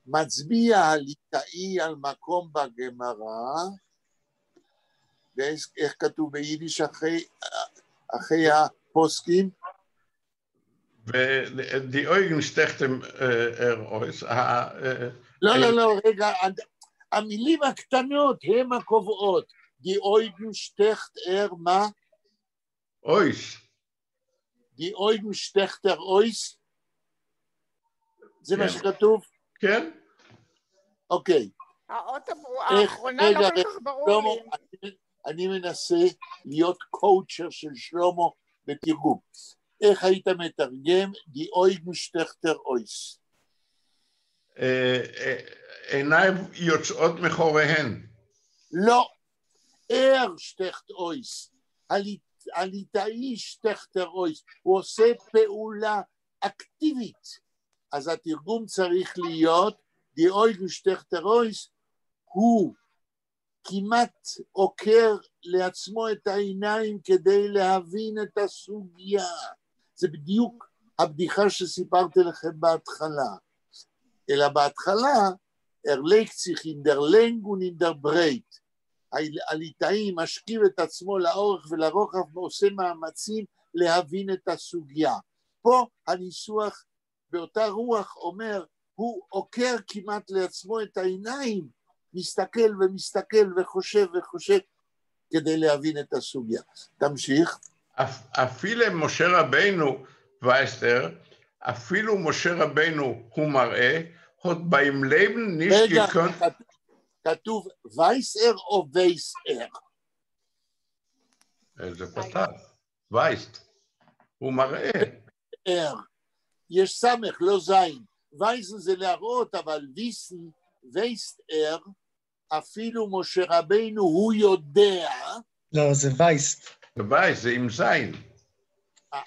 מצביע הליטאי על מקום בגמרא, ואיך כתוב ביידיש אחרי הפוסקים? ודי אויגן שטכתם אויס. לא, רגע, המילים הקטנות הם הקובעות. די אויגן שטכט מה? אויס. די אויגן שטכט אויס? זה מה שכתוב? כן. אוקיי. האות האחרונה לא כל כך ברור לי. אני מנסה להיות קואוצ'ר של שלמה בתרגום. איך היית מתרגם די אויגן שטכט אויס? עיניים יוצאות מחוריהן. לא. שטכט אויס. הליטאי שטכט אויס. הוא עושה פעולה אקטיבית. אז התרגום צריך להיות די אויגן שטכט אויס, הוא כמעט עוקר לעצמו את העיניים כדי להבין את הסוגיה. זה בדיוק הבדיחה שסיפרתי לכם בהתחלה. אלא בהתחלה, erlegt in der Länge und in der Breite. הליטאי משכיב את עצמו לאורך ולרוחב ועושה מאמצים להבין את הסוגיה. פה הניסוח באותה רוח אומר, הוא עוקר כמעט לעצמו את העיניים, מסתכל ומסתכל וחושב כדי להבין את הסוגיה. תמשיך. אפילו משה רבינו, וייסטר, אפילו משה רבינו הוא מראה, עוד באים לבן נשגי... רגע, כתוב וייסר או וייסר? זה פתח, וייסט, הוא מראה. יש סמך, לא זין. וייסן זה להראות, אבל ויסן, וייסטר, אפילו משה רבינו הוא יודע... לא, זה וייסט. זה וייסט, זה עם זין.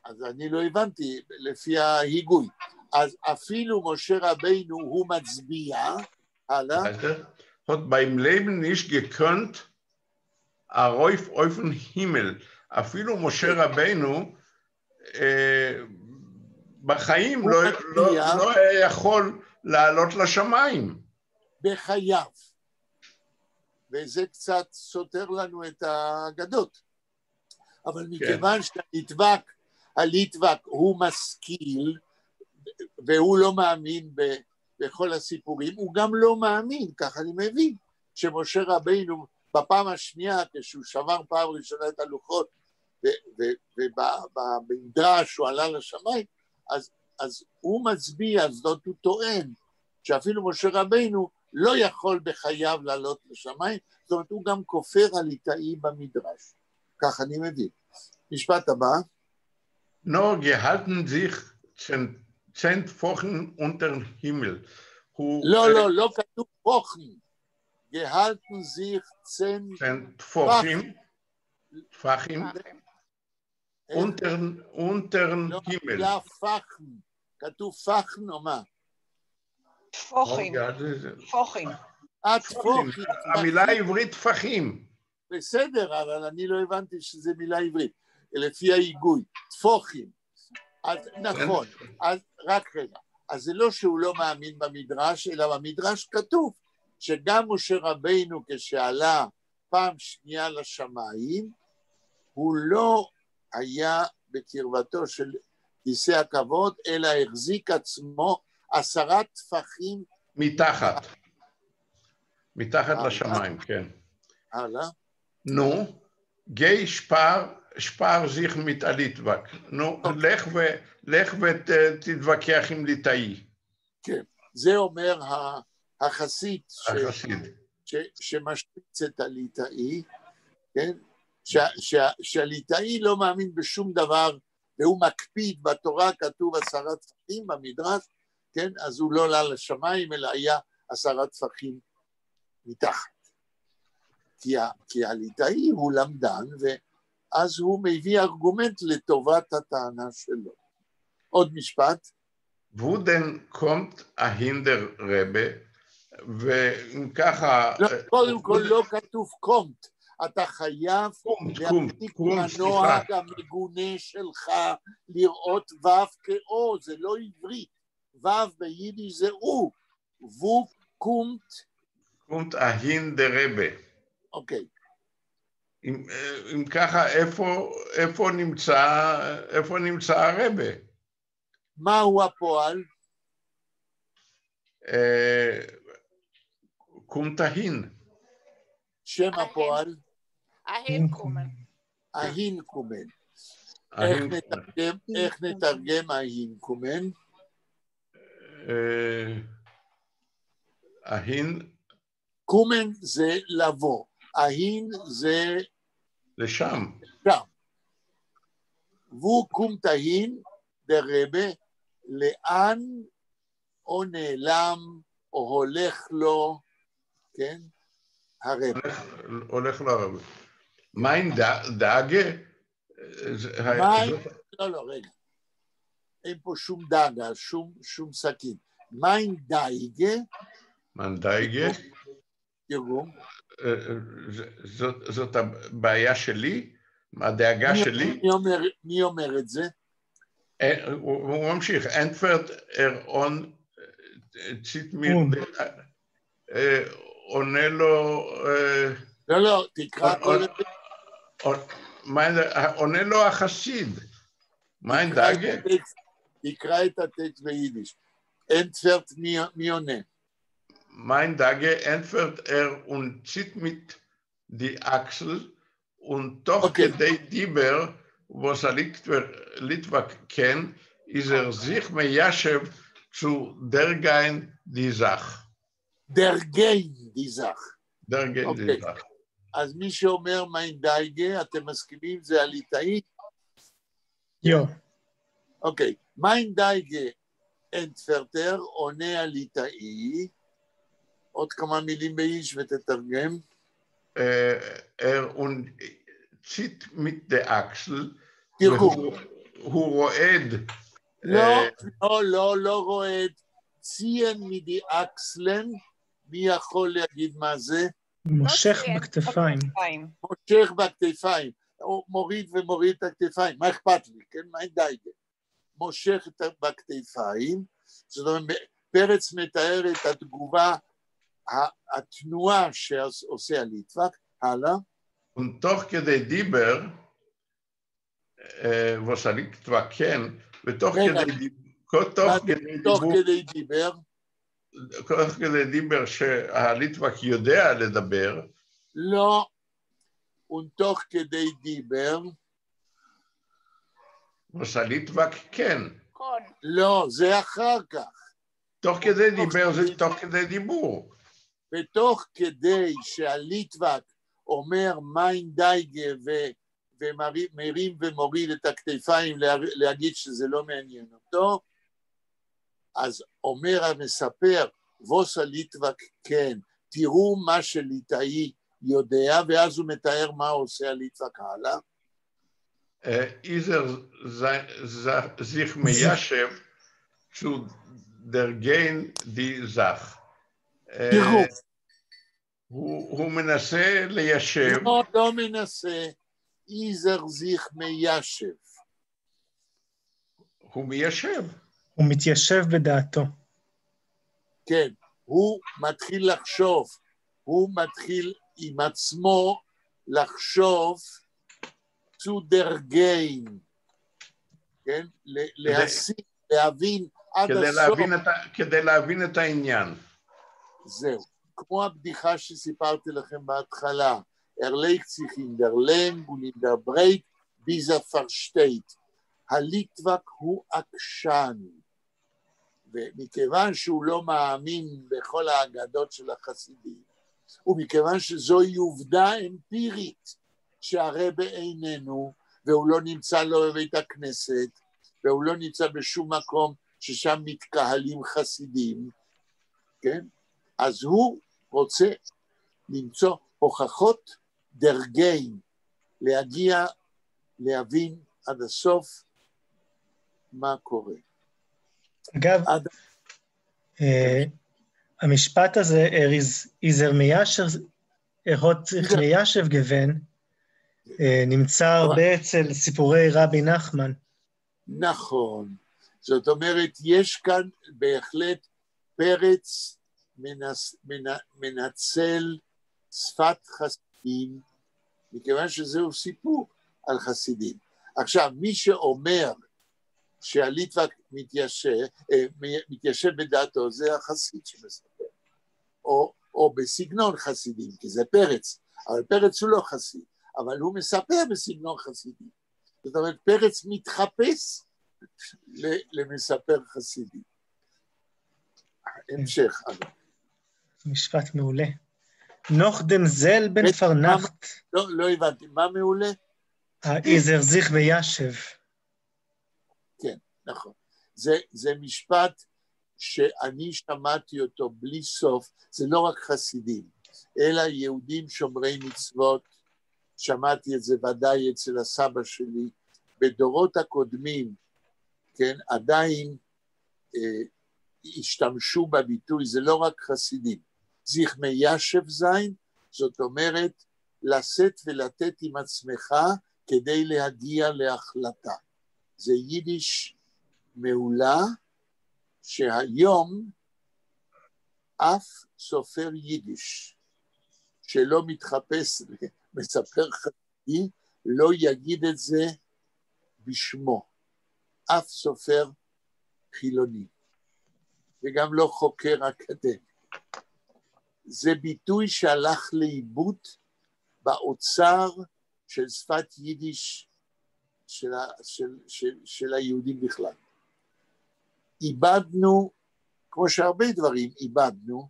אז אני לא הבנתי, לפי ההיגוי. אז אפילו משה רבינו הוא מצביע, הלאה. Und beim Leben nicht gekonnt, Arauf auf den Himmel. אפילו משה רבינו, בחיים לא היה יכול לעלות לשמיים. בחייו. וזה קצת סותר לנו את האגדות. אבל מכיוון שהליטבק הוא משכיל, והוא לא מאמין בכל הסיפורים, הוא גם לא מאמין, כך אני מבין, שמשה רבינו בפעם השנייה, כשהוא שבר פעם ראשונה את הלוחות, ובמדרש הוא עלה לשמיים, אז הוא מצביע, זאת הוא טוען, שאפילו משה רבינו לא יכול בחייו לעלות לשמיים, זאת אומרת, הוא גם כופר על ליטאי במדרש. כך אני מבין. משפט הבא. Nur gehalten sich 10 Wochen unter dem Himmel. לא כתוב פוכן. gehalten sich 10 Wochen unter dem Himmel. לא, פחן. כתוב פחן או מה? פוכין. פוכין. תפוחים. המילה העברית תפחים. בסדר, אבל אני לא הבנתי שזה מילה עברית. לפי ההיגוי. תפוחים. נכון. אז רק רגע. אז זה לא שהוא לא מאמין במדרש, אלא במדרש כתוב שגם משה רבינו כשעלה פעם שנייה לשמיים, הוא לא היה בקרבתו של כיסא הכבוד, אלא החזיק עצמו 10 טפחים מתחת לשמיים, כן. הלאה. נו, גיא שפר זיך mit הליטבק. נו, לך ותתווכח עם ליטאי. כן, זה אומר החסיד שמשפיץ את הליטאי, כן? שהליטאי לא מאמין בשום דבר, והוא מקפיד, בתורה כתוב 10 טפחים במדרש, כן? אז הוא לא עלה לשמיים, אלא היה 10 טפחים מתחת. כי הליטאי הוא למדן, ואז הוא מביא ארגומנט לטובת הטענה שלו. עוד משפט. וודן קומט ההינדר רבה, ואם ככה... קודם כל לא כתוב קומט, אתה חייב להפסיק מהנוהג המגונה שלך לראות ו' כאו, זה לא עברית, ו' ביידיש זה או, וו קומט. קומט ההינדר רבה. אוקיי. אם ככה, איפה נמצא הרבה? מהו הפועל? קומטהין. שם הפועל? ההין קומן. ההין קומן. איך נתרגם ההין קומן? ההין... קומן זה לבוא. ההין זה... לשם. שם. והוא קומטהין דרבה, לאן או נעלם או הולך לו, כן? הרבה. הולך לו הרבה. מיין דאגה? לא, רגע. אין פה שום דאגה, שום סכין. מיין דייגה? מיין דייגה? תרגום. זאת הבעיה שלי? הדאגה שלי? מי אומר את זה? הוא ממשיך. אנטפרט און ציט מיר... עונה לו... לא, תקרא קודם. עונה לו החסיד. מיין דאגה? תקרא את הטקסט ביידיש. אנטפרט מי עונה? Mein Dage entfert und zieht mit die Achsel und doch gedei Dieber, was Litvak kennt, ist sich meyashev zu dergein die Sach. דרגן דיזך. דרגן דיזך. אז מי שאומר מיין דייגה, אתם מסכימים, זה הליטאי? יו. אוקיי, מיין דייגה אנטפרטר עונה הליטאי, עוד כמה מילים ביידיש ותתרגם. und zieht mit der Achsel, תרגום. הוא רועד. לא רועד. ציין מדי אקסלן, מי יכול להגיד מה זה? מושך בכתפיים. מושך בכתפיים, או מוריד ומוריד את הכתפיים, מה אכפת לי, כן? מה אין דייגה? מושך בכתפיים, זאת אומרת, פרץ מתאר את התגובה, התנועה שעושה הליטבק, הלאה. ותוך כדי דיבר, was הליטבק כן, ותוך כדי דיבר, תוך כדי דיבר שהליטבק יודע לדבר, לא, ותוך כדי דיבר, was הליטבק כן. לא, זה אחר כך. תוך כדי דיבר זה תוך כדי דיבור. ותוך כדי שהליטבק אומר מיין דייגה ומרים ומוריד את הכתפיים להגיד שזה לא מעניין אותו, אז אומר המספר, ווס הליטבק כן, תראו מה שליטאי יודע, ואז הוא מתאר מה עושה הליטבק הלאה. איזר זיך מיישב zu der Gen die Sach. הוא מנסה ליישב. לא מנסה, איזר זיך מיישב. הוא מיישב. הוא מתיישב בדעתו. כן, הוא מתחיל לחשוב, הוא מתחיל עם עצמו לחשוב zu der Gen, כן? להשיג, להבין עד הסוף. כדי להבין את העניין. זהו, כמו הבדיחה שסיפרתי לכם בהתחלה, erlegt sich in der Leng und in der Breit, bis er versteht. הליטבק הוא עקשן, ומכיוון שהוא לא מאמין בכל האגדות של החסידים, ומכיוון שזוהי עובדה אמפירית, שהרבא איננו, והוא לא נמצא לא בבית הכנסת, והוא לא נמצא בשום מקום ששם מתקהלים חסידים, כן? אז הוא רוצה למצוא הוכחות דרגים, להגיע, להבין עד הסוף מה קורה. אגב, המשפט הזה, איזר מיישב גוון, נמצא הרבה אצל סיפורי רבי נחמן. נכון, זאת אומרת, יש כאן בהחלט פרץ מנצל שפת חסידים, מכיוון שזהו סיפור על חסידים. עכשיו, מי שאומר שהליטבק מתיישב בדעתו, זה החסיד שמספר, או בסגנון חסידים, כי זה פרץ, אבל פרץ הוא לא חסיד, אבל הוא מספר בסגנון חסידים. זאת אומרת, פרץ מתחפש למספר חסידי. המשך. משפט מעולה. נוח דם זל בן פרנחת. לא הבנתי, מה מעולה? איזר זיך מיישב. כן, נכון. זה משפט שאני שמעתי אותו בלי סוף, זה לא רק חסידים, אלא יהודים שומרי מצוות, שמעתי את זה ודאי אצל הסבא שלי, בדורות הקודמים, כן, עדיין השתמשו בביטוי, זה לא רק חסידים, זיך מיישב זין, זאת אומרת, לשאת ולתת עם עצמך, כדי להגיע להחלטה. זה יידיש מעולה, שהיום אף סופר יידיש, שלא מתחפש מספר חסידי, לא יגיד את זה בשמו. אף סופר חילוני, וגם לא חוקר אקדמי. זה ביטוי שהלך לאיבוד באוצר של שפת יידיש של היהודים בכלל. איבדנו, כמו שהרבה דברים איבדנו,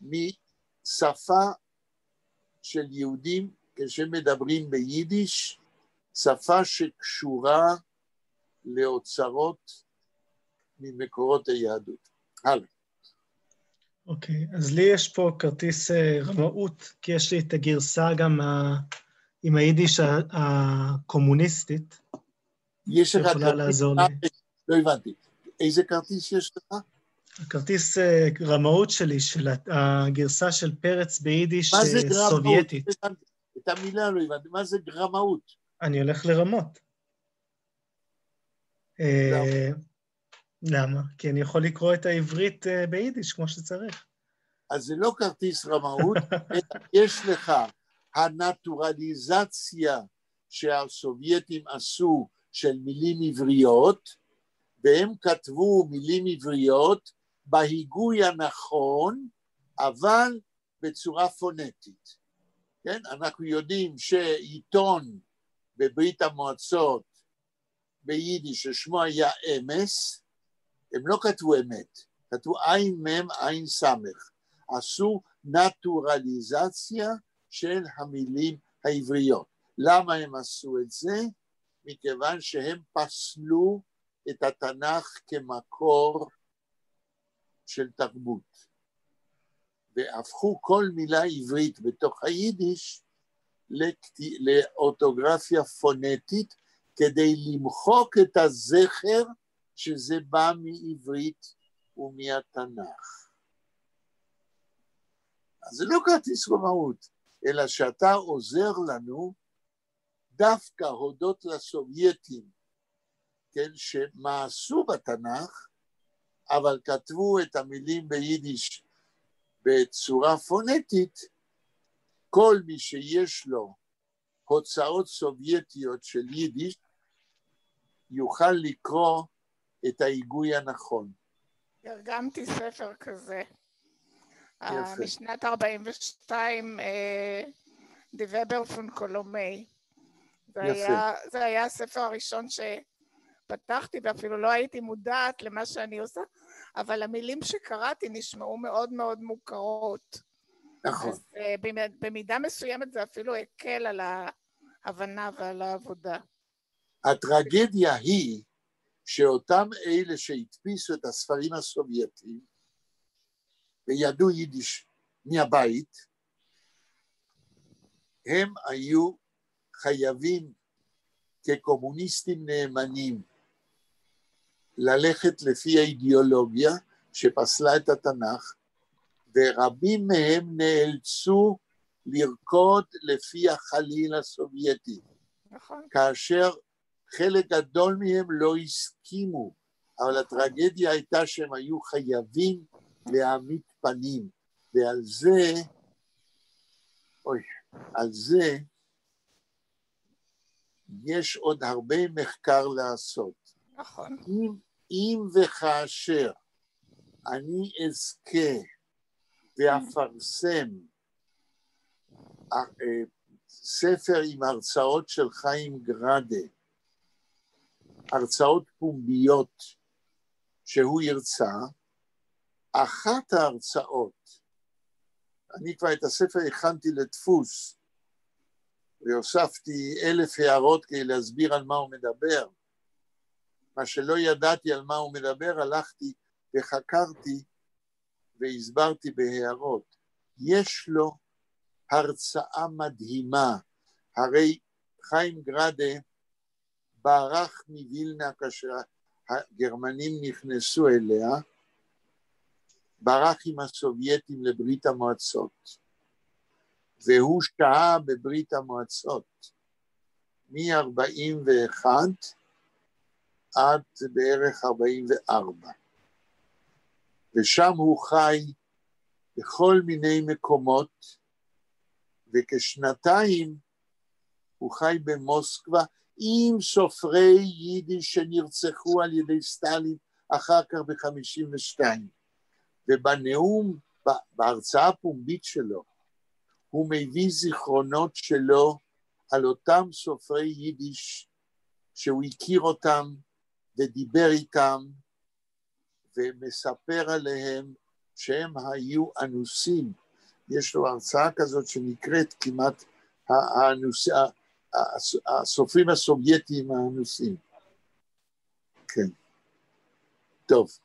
משפה של יהודים כשמדברים ביידיש, שפה שקשורה לאוצרות ממקורות היהדות. הלאה. אוקיי, אז לי יש פה כרטיס רמאות, כי יש לי את הגרסה גם עם היידיש הקומוניסטית. יש לך כרטיס, לא הבנתי, איזה כרטיס יש לך? הכרטיס רמאות שלי, של הגרסה של פרץ ביידיש סובייטית. את המילה לא הבנתי, מה זה גרמאות? אני הולך לרמות. למה? כי אני יכול לקרוא את העברית ביידיש כמו שצריך. אז זה לא כרטיס רמאות, יש לך הנטורליזציה שהסובייטים עשו של מילים עבריות, והם כתבו מילים עבריות בהיגוי הנכון, אבל בצורה פונטית. כן? אנחנו יודעים שעיתון בברית המועצות ביידיש ששמו היה אמס, הם לא כתבו אמת, כתבו עין מם עין סמך, עשו נטורליזציה של המילים העבריות. למה הם עשו את זה? מכיוון שהם פסלו את התנ"ך כמקור של תרבות, והפכו כל מילה עברית בתוך היידיש לאורתוגרפיה פונטית, כדי למחוק את הזכר שזה בא מעברית ומהתנ"ך. אז זה לא כרטיס רומאות, אלא שאתה עוזר לנו דווקא הודות לסובייטים, כן, שמעשו בתנ"ך, אבל כתבו את המילים ביידיש בצורה פונטית. כל מי שיש לו הוצאות סובייטיות של יידיש, יוכל לקרוא את ההיגוי הנכון. ארגמתי ספר כזה. יפה. משנת 42, די ובר פון קולומי. זה היה הספר הראשון שפתחתי, ואפילו לא הייתי מודעת למה שאני עושה, אבל המילים שקראתי נשמעו מאוד מאוד מוכרות. נכון. אז במידה מסוימת זה אפילו הקל על ההבנה ועל העבודה. הטרגדיה היא שאותם אלה שהדפיסו את הספרים הסובייטיים וידעו יידיש מהבית, הם היו חייבים כקומוניסטים נאמנים ללכת לפי האידיאולוגיה שפסלה את התנ"ך, ורבים מהם נאלצו לרקוד לפי החליל הסובייטי. נכון. כאשר חלק גדול מהם לא הסכימו, אבל הטרגדיה הייתה שהם היו חייבים להעמיד פנים, ועל זה, על זה יש עוד הרבה מחקר לעשות. נכון. אם וכאשר אני אזכה ואפרסם ספר עם הרצאות של חיים גרדה, הרצאות פומביות שהוא ירצה, אחת ההרצאות, אני כבר את הספר הכנתי לדפוס, והוספתי 1,000 הערות כדי להסביר על מה הוא מדבר. מה שלא ידעתי על מה הוא מדבר, הלכתי וחקרתי והסברתי בהערות. יש לו הרצאה מדהימה, הרי חיים גרדה ברח מווילנה כאשר הגרמנים נכנסו אליה, ברח עם הסובייטים לברית המועצות, והוא שעה בברית המועצות מ-41 עד בערך 44, ושם הוא חי בכל מיני מקומות, וכשנתיים הוא חי במוסקבה עם סופרי יידיש שנרצחו על ידי סטלין אחר כך ב-52, ובנאום, בהרצאה הפומבית שלו, הוא מביא זיכרונות שלו על אותם סופרי יידיש שהוא הכיר אותם ודיבר איתם, ומספר עליהם שהם היו אנוסים. יש לו הרצאה כזאת שנקראת כמעט הסופרים הסובייטיים האנוסים. כן. טוב.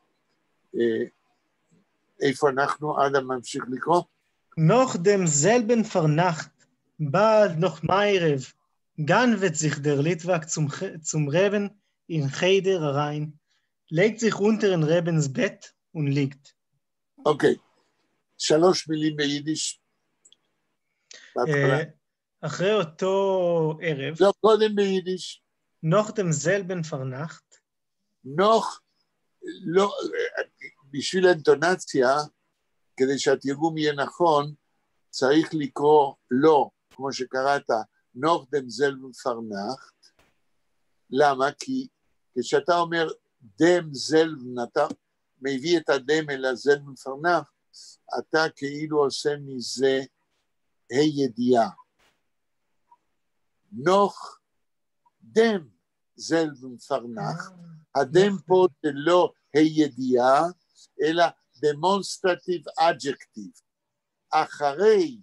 איפה אנחנו? אדם ממשיך לקרוא? Noch dem selben Vernacht, bald noch Meirev, Gan wird sich der Litwak zum Reben in Cheder herein, legt sich unter den Rebens Bett und liegt. אוקיי. 3 מילים ביידיש. אחרי אותו ערב. לא, קודם ביידיש. Noch dem selben Vernacht. Noch, לא, בשביל האינטונציה, כדי שהתרגום יהיה נכון, צריך לקרוא לא, כמו שקראת, noch dem selben Vernacht. למה? כי כשאתה אומר dem selben, אתה מביא את הדם אל ה-selben Vernacht, אתה כאילו עושה מזה הידיעה. noch dem selben Vernacht, הדם פה זה לא הידיעה, אלא demonstrative adjective, אחרי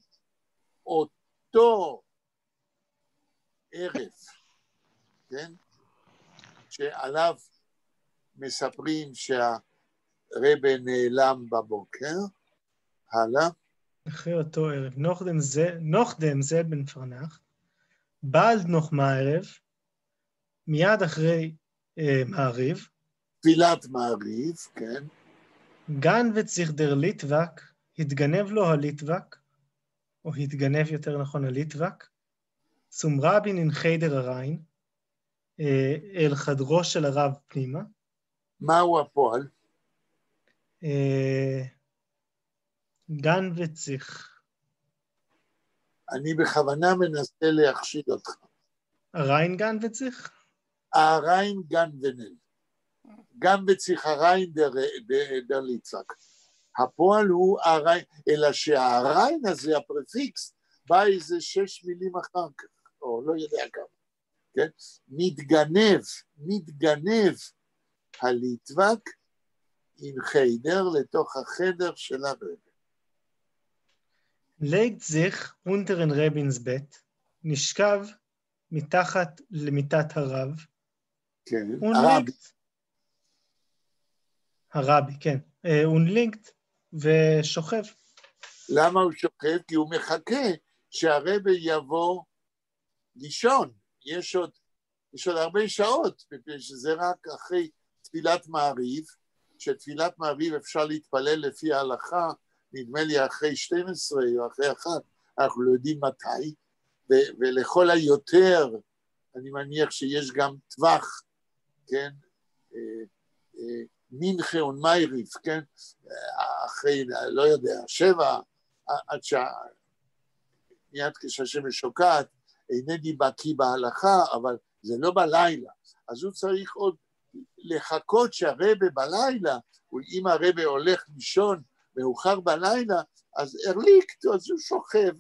אותו ערב, כן? שעליו מספרים שהרבא נעלם בבוקר, הלאה. אחרי אותו ערב, נוחדם זה בן פרנח, בעל נוח מערב, מיד אחרי מעריב. תפילת מעריב, כן. גן וצריך דר ליטבק, התגנב לו הליטבק, או התגנב יותר נכון הליטבק, סומרבין אין חיידר הריין, אל חדרו של הרב פנימה. מהו הפועל? גן וצריך. אני בכוונה מנסה להכשיל אותך. הריין גן וצריך? הריין גן ונל. גן וצריך הריין דר ליצק. הפועל הוא הריין, אלא שהריין הזה, הפרפיקס, בא איזה 6 מילים אחר כך, או לא יודע כמה, כן? מתגנב הליטבק עם חיידר לתוך החדר של הרב. לייגט זיך אונטרן רבינס בית, נשכב מתחת למיטת הרב. כן, הרבי, כן. אונלינקט ושוכב. למה הוא שוכב? כי הוא מחכה שהרבי יבוא לישון. יש עוד הרבה שעות, שזה רק אחרי תפילת מעריב, שתפילת מעריב אפשר להתפלל לפי ההלכה, נדמה לי אחרי 12 או אחרי 1, אנחנו לא יודעים מתי, ולכל היותר, אני מניח שיש גם טווח, כן, מנחה ומייריף, כן, אחרי, לא יודע, 7, עד מיד כשהשמש שוקעת, אינני בקיא בהלכה, אבל זה לא בלילה, אז הוא צריך עוד לחכות שהרבא בלילה, אם הרבא הולך לישון מאוחר בלילה, אז הרליקט, אז הוא שוכב,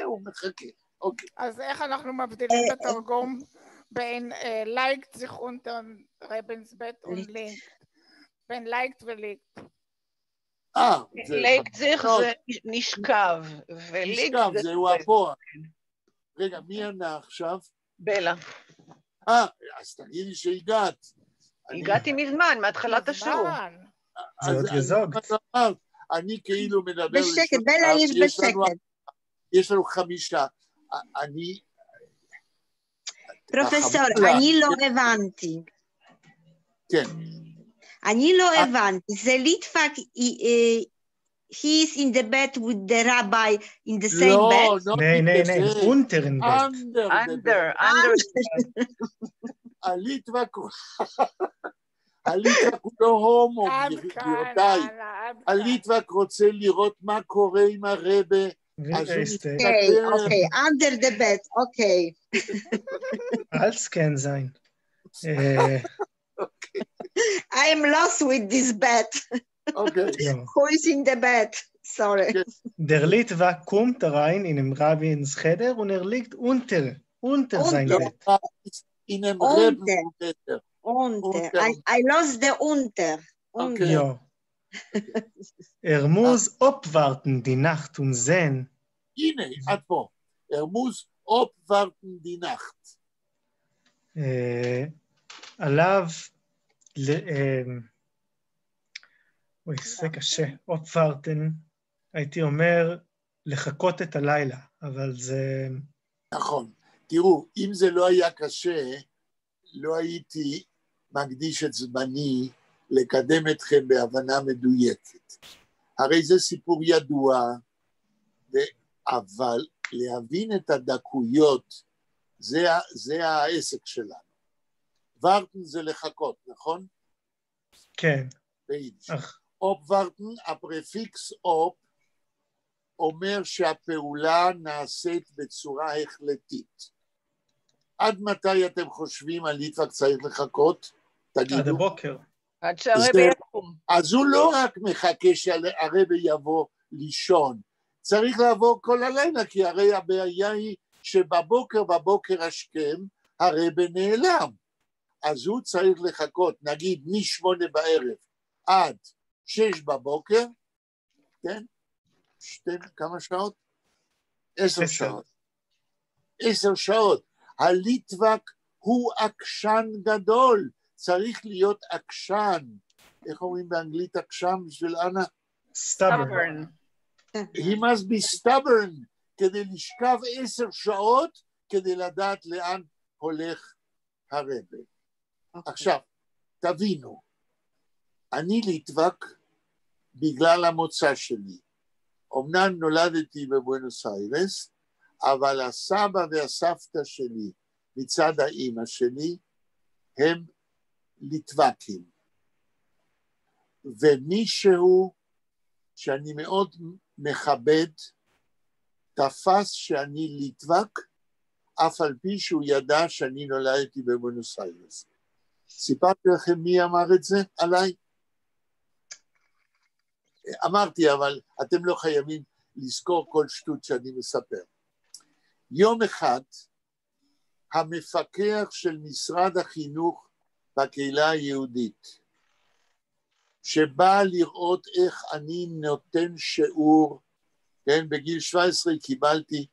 הוא מחכה. אוקיי. אז איך אנחנו מבדילים בתרגום בין לייגט זיכרונטן רבנס בית ולינקט? בין לייגט וליקט. לייגט זיך זה נשכב, וליקט זהו הפועל. רגע, מי ענה עכשיו? בלה. אז תגידי שהגעת. הגעתי מזמן, מהתחלת השיעור. זה עוד יזוג. אני כאילו מדבר... בשקט, בלה יש בשקט. יש לנו 5. אני... פרופסור, אני לא הבנתי. כן. אני לא הבנתי. זה ליטבק, he is in the bed with the rabbi in the same bed? לא, לא, unter in bed. Under. הליטבק הוא לא הומו, גבירותיי. הליטבק רוצה לראות מה קורה עם הרבה. אוקיי, under the bed, אוקיי. אל סקן זין. I am lost with this bed. Okay. Who is in the bed? Sorry. Der Litvak kommt rein in dem Rabbins Cheder und liegt unter sein Bett. In dem Rabbins Cheder. Unter. I lost the unter. Okay. Ja. Muss abwarten die Nacht und sehen. הנה, עד פה. muss abwarten die Nacht. עליו אוי, זה קשה. אופפרטן, הייתי אומר, לחכות את הלילה, אבל זה... נכון. תראו, אם זה לא היה קשה, לא הייתי מקדיש את זמני לקדם אתכם בהבנה מדויקת. הרי זה סיפור ידוע, אבל להבין את הדקויות, זה העסק שלנו. ורטן זה לחכות, נכון? כן. ביידיש. אופוורטן, הפרפיקס אופ, אומר שהפעולה נעשית בצורה החלטית. עד מתי אתם חושבים על ליטבק צריך לחכות? תגידו. עד הבוקר. עד שהרבא יקום. אז הוא לא רק מחכה שהרבא יבוא לישון, צריך לעבור כל הלילה, כי הרי הבעיה היא שבבוקר השכם הרבא נעלם. אז הוא צריך לחכות, נגיד, מ8 בערב עד 6 בבוקר, כן? כמה שעות? 10 שעות. 10 שעות. הליטווק הוא עקשן גדול, צריך להיות עקשן. איך אומרים באנגלית עקשן בשביל אנה? stubborn. He must be stubborn, כדי לשכב 10 שעות, כדי לדעת לאן הולך הרבה. עכשיו, תבינו, אני ליטווק בגלל המוצא שלי. אמנם נולדתי בבואנוס איירס, אבל הסבא והסבתא שלי מצד האמא שלי הם ליטווקים. ומישהו שאני מאוד מכבד תפס שאני ליטווק, אף על פי שהוא ידע שאני נולדתי בבואנוס איירס. סיפרתי לכם מי אמר את זה עליי? אמרתי, אבל אתם לא חייבים לזכור כל שטות שאני מספר. יום אחד, המפקח של משרד החינוך בקהילה היהודית, שבא לראות איך אני נותן שיעור, כן, בגיל 17 קיבלתי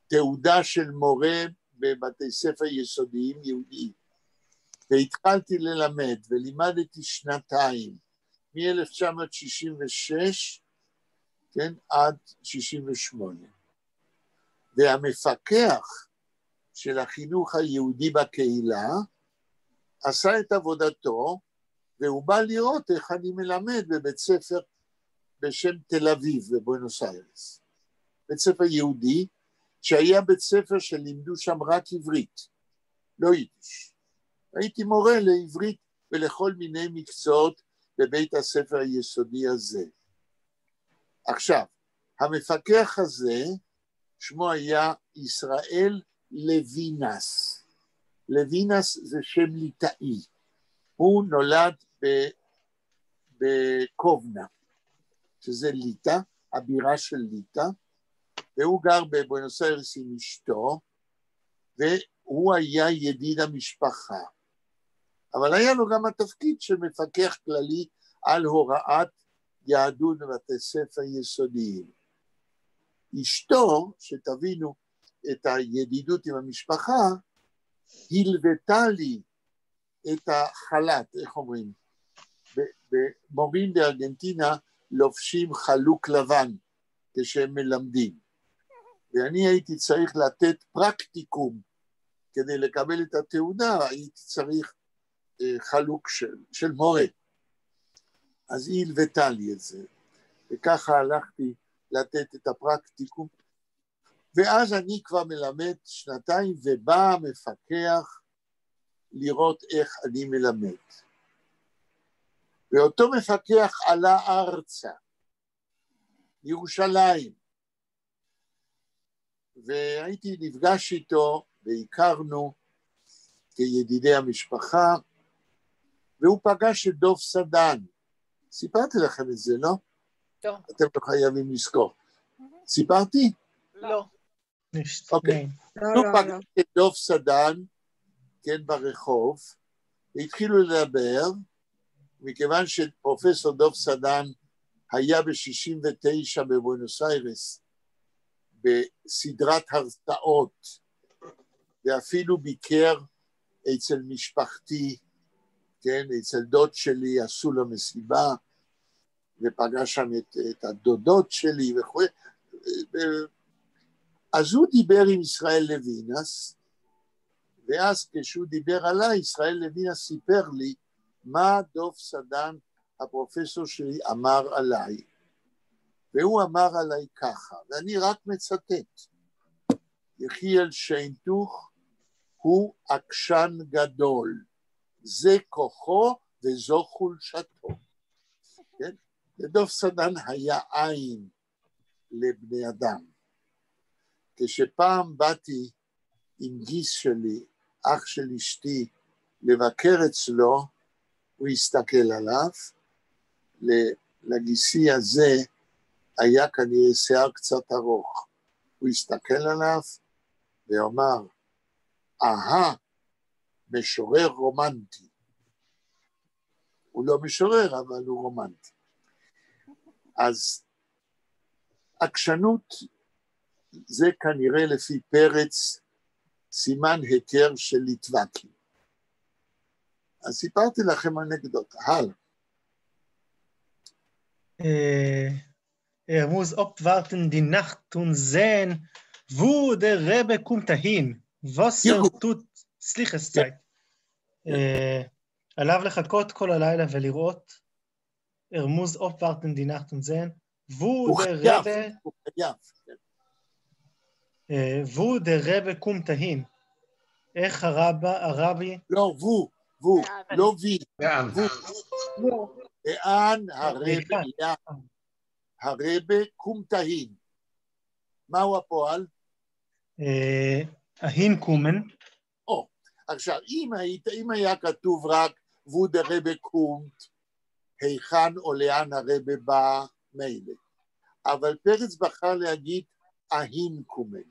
תעודה של מורה בבתי ספר יסודיים יהודיים, והתחלתי ללמד, ולימדתי 2 מ-1966, כן, עד 68. והמפקח של החינוך היהודי בקהילה עשה את עבודתו, והוא בא לראות איך אני מלמד בבית ספר בשם תל אביב בבואנוס איירס. בית ספר יהודי, שהיה בית ספר שלימדו שם רק עברית, לא יידיש. הייתי מורה לעברית ולכל מיני מקצועות בבית הספר היסודי הזה. עכשיו, המפקח הזה, שמו היה ישראל לוינס. לוינס זה שם ליטאי. הוא נולד בקובנה, שזה ליטא, הבירה של ליטא, והוא גר בבואנוס איירס עם אשתו, והוא היה ידיד המשפחה. אבל היה לו גם התפקיד של מפקח כללי על הוראת יהדות בבתי ספר יסודיים. אשתו, שתבינו את הידידות עם המשפחה, הלוותה לי את החלט, איך אומרים? במורים בארגנטינה לובשים חלוק לבן כשהם מלמדים. ואני הייתי צריך לתת פרקטיקום כדי לקבל את התעודה, הייתי צריך חלוק של מורה. אז היא הלוותה לי את זה, וככה הלכתי לתת את הפרקטיקום, ואז אני כבר מלמד 2 ובא המפקח לראות איך אני מלמד. ואותו מפקח עלה ארצה, ירושלים, והייתי נפגש איתו והכרנו כידידי המשפחה, והוא פגש את דוב סדן. סיפרתי לכם את זה, לא? לא. אתם לא חייבים לזכור. סיפרתי? לא. אוקיי. הוא פגש את דוב סדן, כן, ברחוב, והתחילו לדבר, מכיוון שפרופסור דוב סדן היה ב-69 בבואנוס איירס, בסדרת הרצאות, ואפילו ביקר אצל משפחתי, כן, אצל דוד שלי עשו לו מסיבה, ופגש שם את הדודות שלי וכו'. אז הוא דיבר עם ישראל לוינס, ואז כשהוא דיבר עליי, ישראל לוינס סיפר לי מה דוב סדן, הפרופסור שלי, אמר עליי. והוא אמר עליי ככה, ואני רק מצטט, יחיאל שיינטוך הוא עקשן גדול, זה כוחו וזו חולשתו. כן? לדוב סדן היה עין לבני אדם. כשפעם באתי עם גיס שלי, אח של אשתי, לבקר אצלו, הוא הסתכל עליו, לגיסי הזה היה כנראה שיער קצת ארוך. הוא הסתכל עליו ואומר, משורר רומנטי. הוא לא משורר, אבל הוא רומנטי. אז עקשנות זה כנראה לפי פרץ סימן היכר של ליטבקי. אז סיפרתי לכם אנקדוטה, הלאה. muss abwarten die Nacht und sehen, wo der Rebbe kommt dahin. Was tut, סליחס צייט. עליו לחכות כל הלילה ולראות, muss abwarten die Nacht und sehen, wo der Rebbe, wo der Rebbe kommt dahin. איך הרבי? לא, וו, לא וי. לאן הרבה קומתהין. מהו הפועל? ההין קומן. עכשיו, אם היה כתוב רק וו דרבה קומט, היכן או לאן הרבה בא מילא. אבל פרץ בחר להגיד ההין קומן.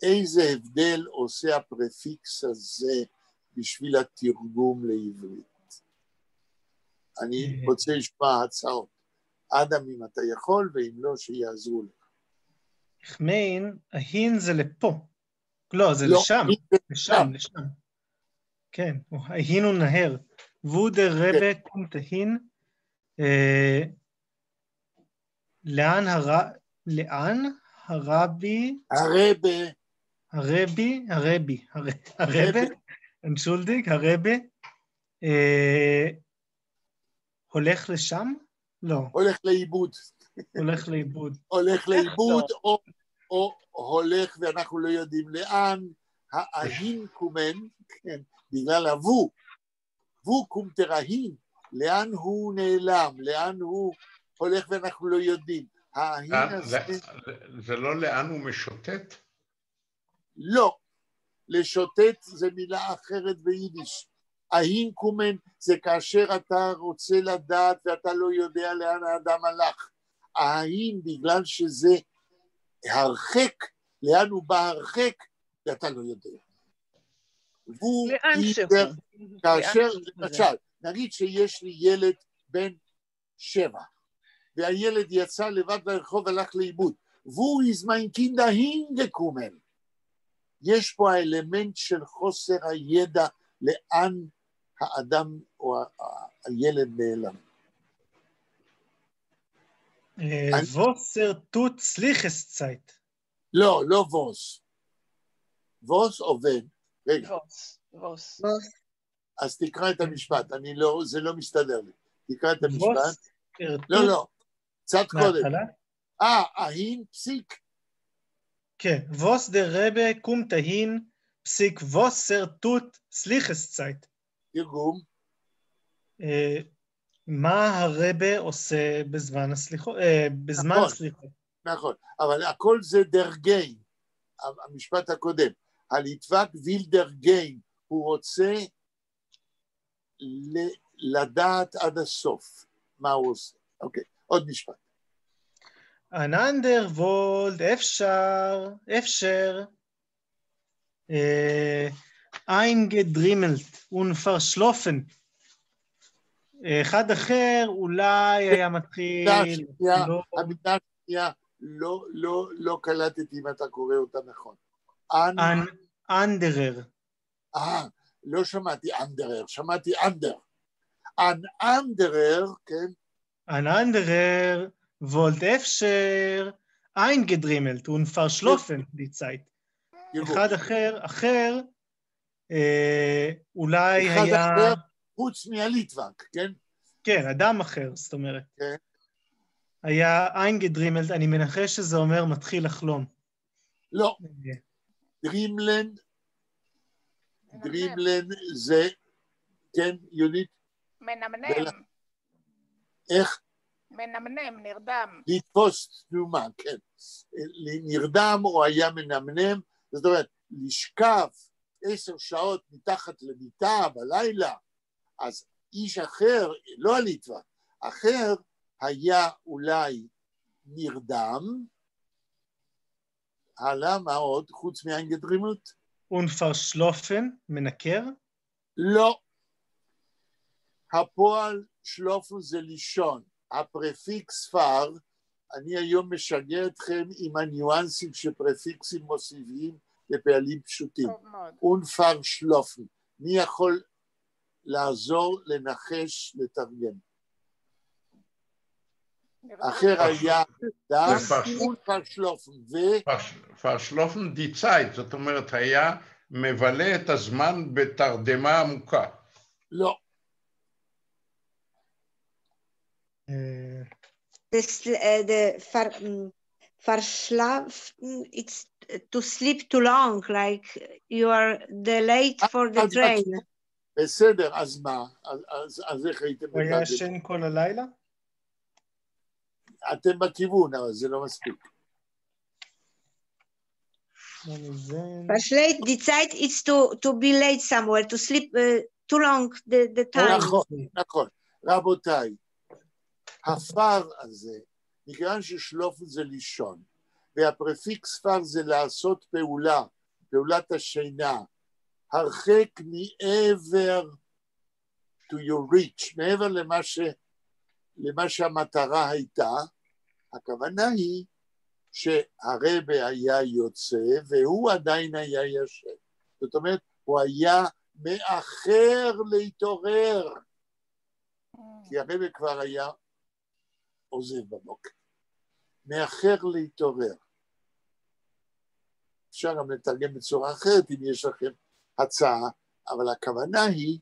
איזה הבדל עושה הפרפיקס הזה בשביל התרגום לעברית? אני רוצה לשמוע הצעות. אדם, אם אתה יכול, ואם לא, שיעזרו לך. חמיין, ההין זה לפה. לא, זה לשם. לשם. כן, ההין הוא נהר. וודה רבה קומתהין, לאן הרבי... הרבי, אנשולדיק, הרבי, הולך לשם? לא. הולך לאיבוד. הולך לאיבוד, או הולך ואנחנו לא יודעים לאן, ההין קומן, כן, בגלל וו קומתרהין, לאן הוא נעלם, לאן הוא הולך ואנחנו לא יודעים. זה לא לאן הוא משוטט? לא, לשוטט זה מילה אחרת ביידיש. ההין קומן זה כאשר אתה רוצה לדעת ואתה לא יודע לאן האדם הלך. ההין בגלל שזה הרחק, לאן הוא בא הרחק, ואתה לא יודע. לאן שהוא. כאשר, למשל, נגיד שיש לי ילד בן 7, והילד יצא לבד לרחוב והלך לאיבוד. והוא יזמן קינדה הינגקומן. יש פה האלמנט של חוסר הידע לאן האדם או הילד נעלם. ווסר טוט סליחס צייט. לא, לא ווס. ווס עובד. רגע. ווס. אז תקרא את המשפט, זה לא מסתדר לי. תקרא את המשפט. לא, קצת קודם. ההין פסיק. כן, ווס דה רבה קומתהין פסיק ווסר טוט סליחס צייט. תרגום. מה הרבה עושה בזמן הסליחות? נכון, אבל הכל זה דרגיין, המשפט הקודם. הליטבק ויל דרגיין, הוא רוצה לדעת עד הסוף מה הוא עושה. אוקיי, עוד משפט. אננדר וולד אפשר eingedrimmelt ונפרשלופן. אחד אחר אולי היה מתחיל... המילה השנייה, לא קלטתי אם אתה קורא אותה נכון. אנדרר. לא שמעתי אנדרר, שמעתי אנדר. אנדרר, כן? אנדרר wollte אפשר eingedrimmelt ונפרשלופן די צייט. אחד אחר אולי היה... אחד אחר חוץ מהליטבק, כן? כן, אדם אחר, זאת אומרת. כן. היה eingedrimmelt, אני מנחש שזה אומר מתחיל לחלום. לא. דרימלן זה, כן, יונית? מנמנם. איך? מנמנם, נרדם. לתפוס תנומה, כן. נרדם או היה מנמנם, זאת אומרת, לשכב 10 שעות מתחת למיטה בלילה, אז איש אחר, לא הליטבק, אחר היה אולי נרדם, הלאה, מה עוד? חוץ מהאינגדרימות? ונפרשלופן, מנקר? לא. הפועל שלופן זה לישון. הפרפיקס פר, אני היום משגע אתכם עם הניואנסים שפרפיקסים מוסיפים לפעלים פשוטים. אונפר שלופן. מי יכול לעזור, לנחש, לתרגם? אחר היה דף, אונפר שלופן, פר שלופן די צייט, זאת אומרת, היה מבלה את הזמן בתרדמה עמוקה. לא. The verschlafen, it's to sleep too long, like you are delayed for the train. בסדר, אז מה? אז איך הייתם הוא היה ישן כל הלילה? אתם בכיוון, אבל זה לא מספיק. Verschleight, die Zeit is to be late somewhere, to sleep too long, the time. נכון, נכון. רבותיי, הפר הזה, מכיוון ששלוף זה לישון, והפרפיקס פר זה לעשות פעולה, פעולת השינה, הרחק מעבר to your reach, מעבר למה שהמטרה הייתה, הכוונה היא שהרבא היה יוצא והוא עדיין היה ישן. זאת אומרת, הוא היה מאחר להתעורר, כי הרבא כבר היה עוזב בבוקר. מאחר להתעורר. אפשר גם לתרגם בצורה אחרת אם יש לכם הצעה, אבל הכוונה היא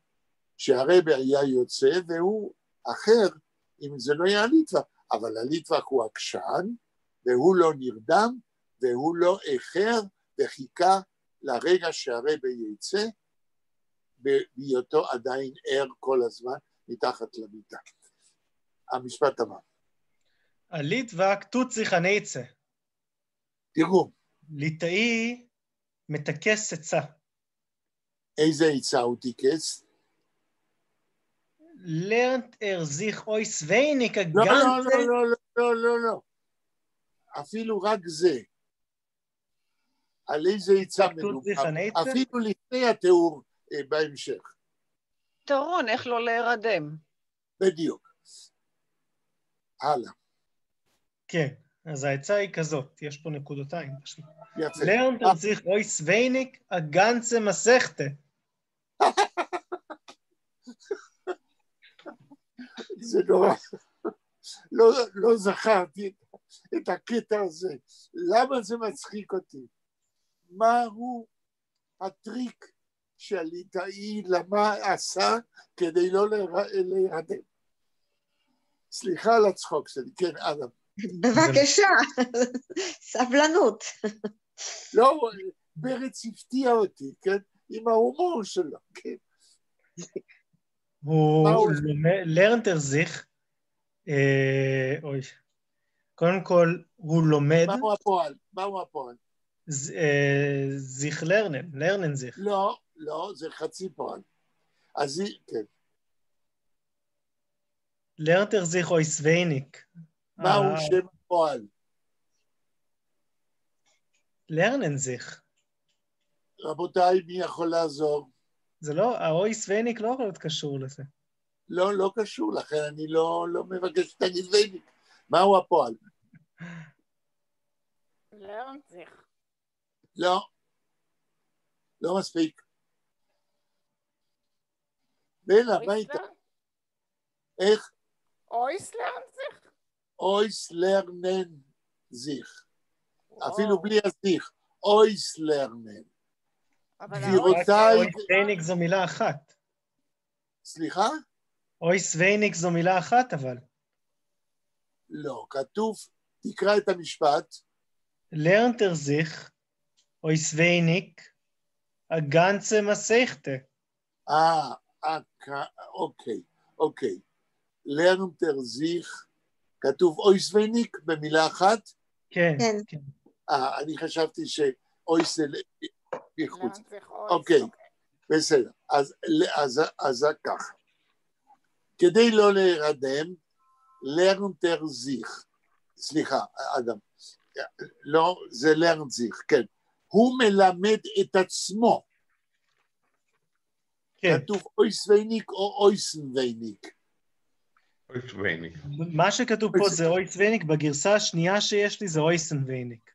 שהרבא היה יוצא והוא אחר, אם זה לא היה הליטווק, אבל הליטווק הוא עקשן, והוא לא נרדם, והוא לא איחר, וחיכה לרגע שהרבא יצא, בהיותו עדיין ער כל הזמן מתחת למיטה. המשפט הבא. הליטווק תוציך הניצה. תראו. ליטאי מתקס עצה. איזה עצה הוא תיקס? לרנט sich euch wenig לא, לא, לא, לא, לא, לא. אפילו רק זה. על איזה עצה מדובר. אפילו לפני התיאור בהמשך. תורון, איך לא להירדם. בדיוק. הלאה. כן, אז העצה היא כזאת, יש פה נקודותיים. יפה. לרנט sich euch wenig a ganze Masechta. זה נורא, לא זכרתי את הקטע הזה. למה זה מצחיק אותי? מהו הטריק שהליטאי למה עשה כדי לא להירדם? סליחה על הצחוק שלי, כן, אדם. בבקשה, סבלנות. לא, ברץ הפתיע אותי, כן? עם ההומור שלו, כן. הוא לרנטר זיך, אוי, קודם כל הוא לומד. מהו הפועל? מהו הפועל? זיך לרנן זיך. לא, לא, זה חצי פועל. אז כן. לרנטר זיך אוי סווייניק. מהו שם הפועל? לרנן זיך. רבותיי, מי יכול לעזור? זה לא, האוי סווייניק לא יכול להיות קשור לזה. לא, לא קשור, לכן אני לא מבקש שתגיד וייניק. מהו הפועל? לרנזיך. לא. לא מספיק. בלה, מה איתה? איך? אויס לרנזיך? אויס לרנן זיך. אפילו בלי הזיך. אויס לרנן. גבירותיי... אוי סווייניק זו מילה אחת. סליחה? אוי סווייניק זו מילה אחת, אבל. לא, כתוב, תקרא את המשפט. לרנטר זיך, אוי סווייניק, הגנצה מסכתה. אוקיי. לרנטר זיך, כתוב אוי סווייניק במילה אחת? כן. אני חשבתי שאוי זה בחוץ. אוקיי, בסדר. אז ככה. כדי לא להירדם, לרנטר זיך, סליחה, אדם, לא, זה לרנט זיך, כן. הוא מלמד את עצמו. כן. כתוב אוי סווייניק או אוי סווייניק. אויס ווייניק. מה שכתוב פה זה אויס ווייניק, בגרסה השנייה שיש לי זה אויסן ווייניק.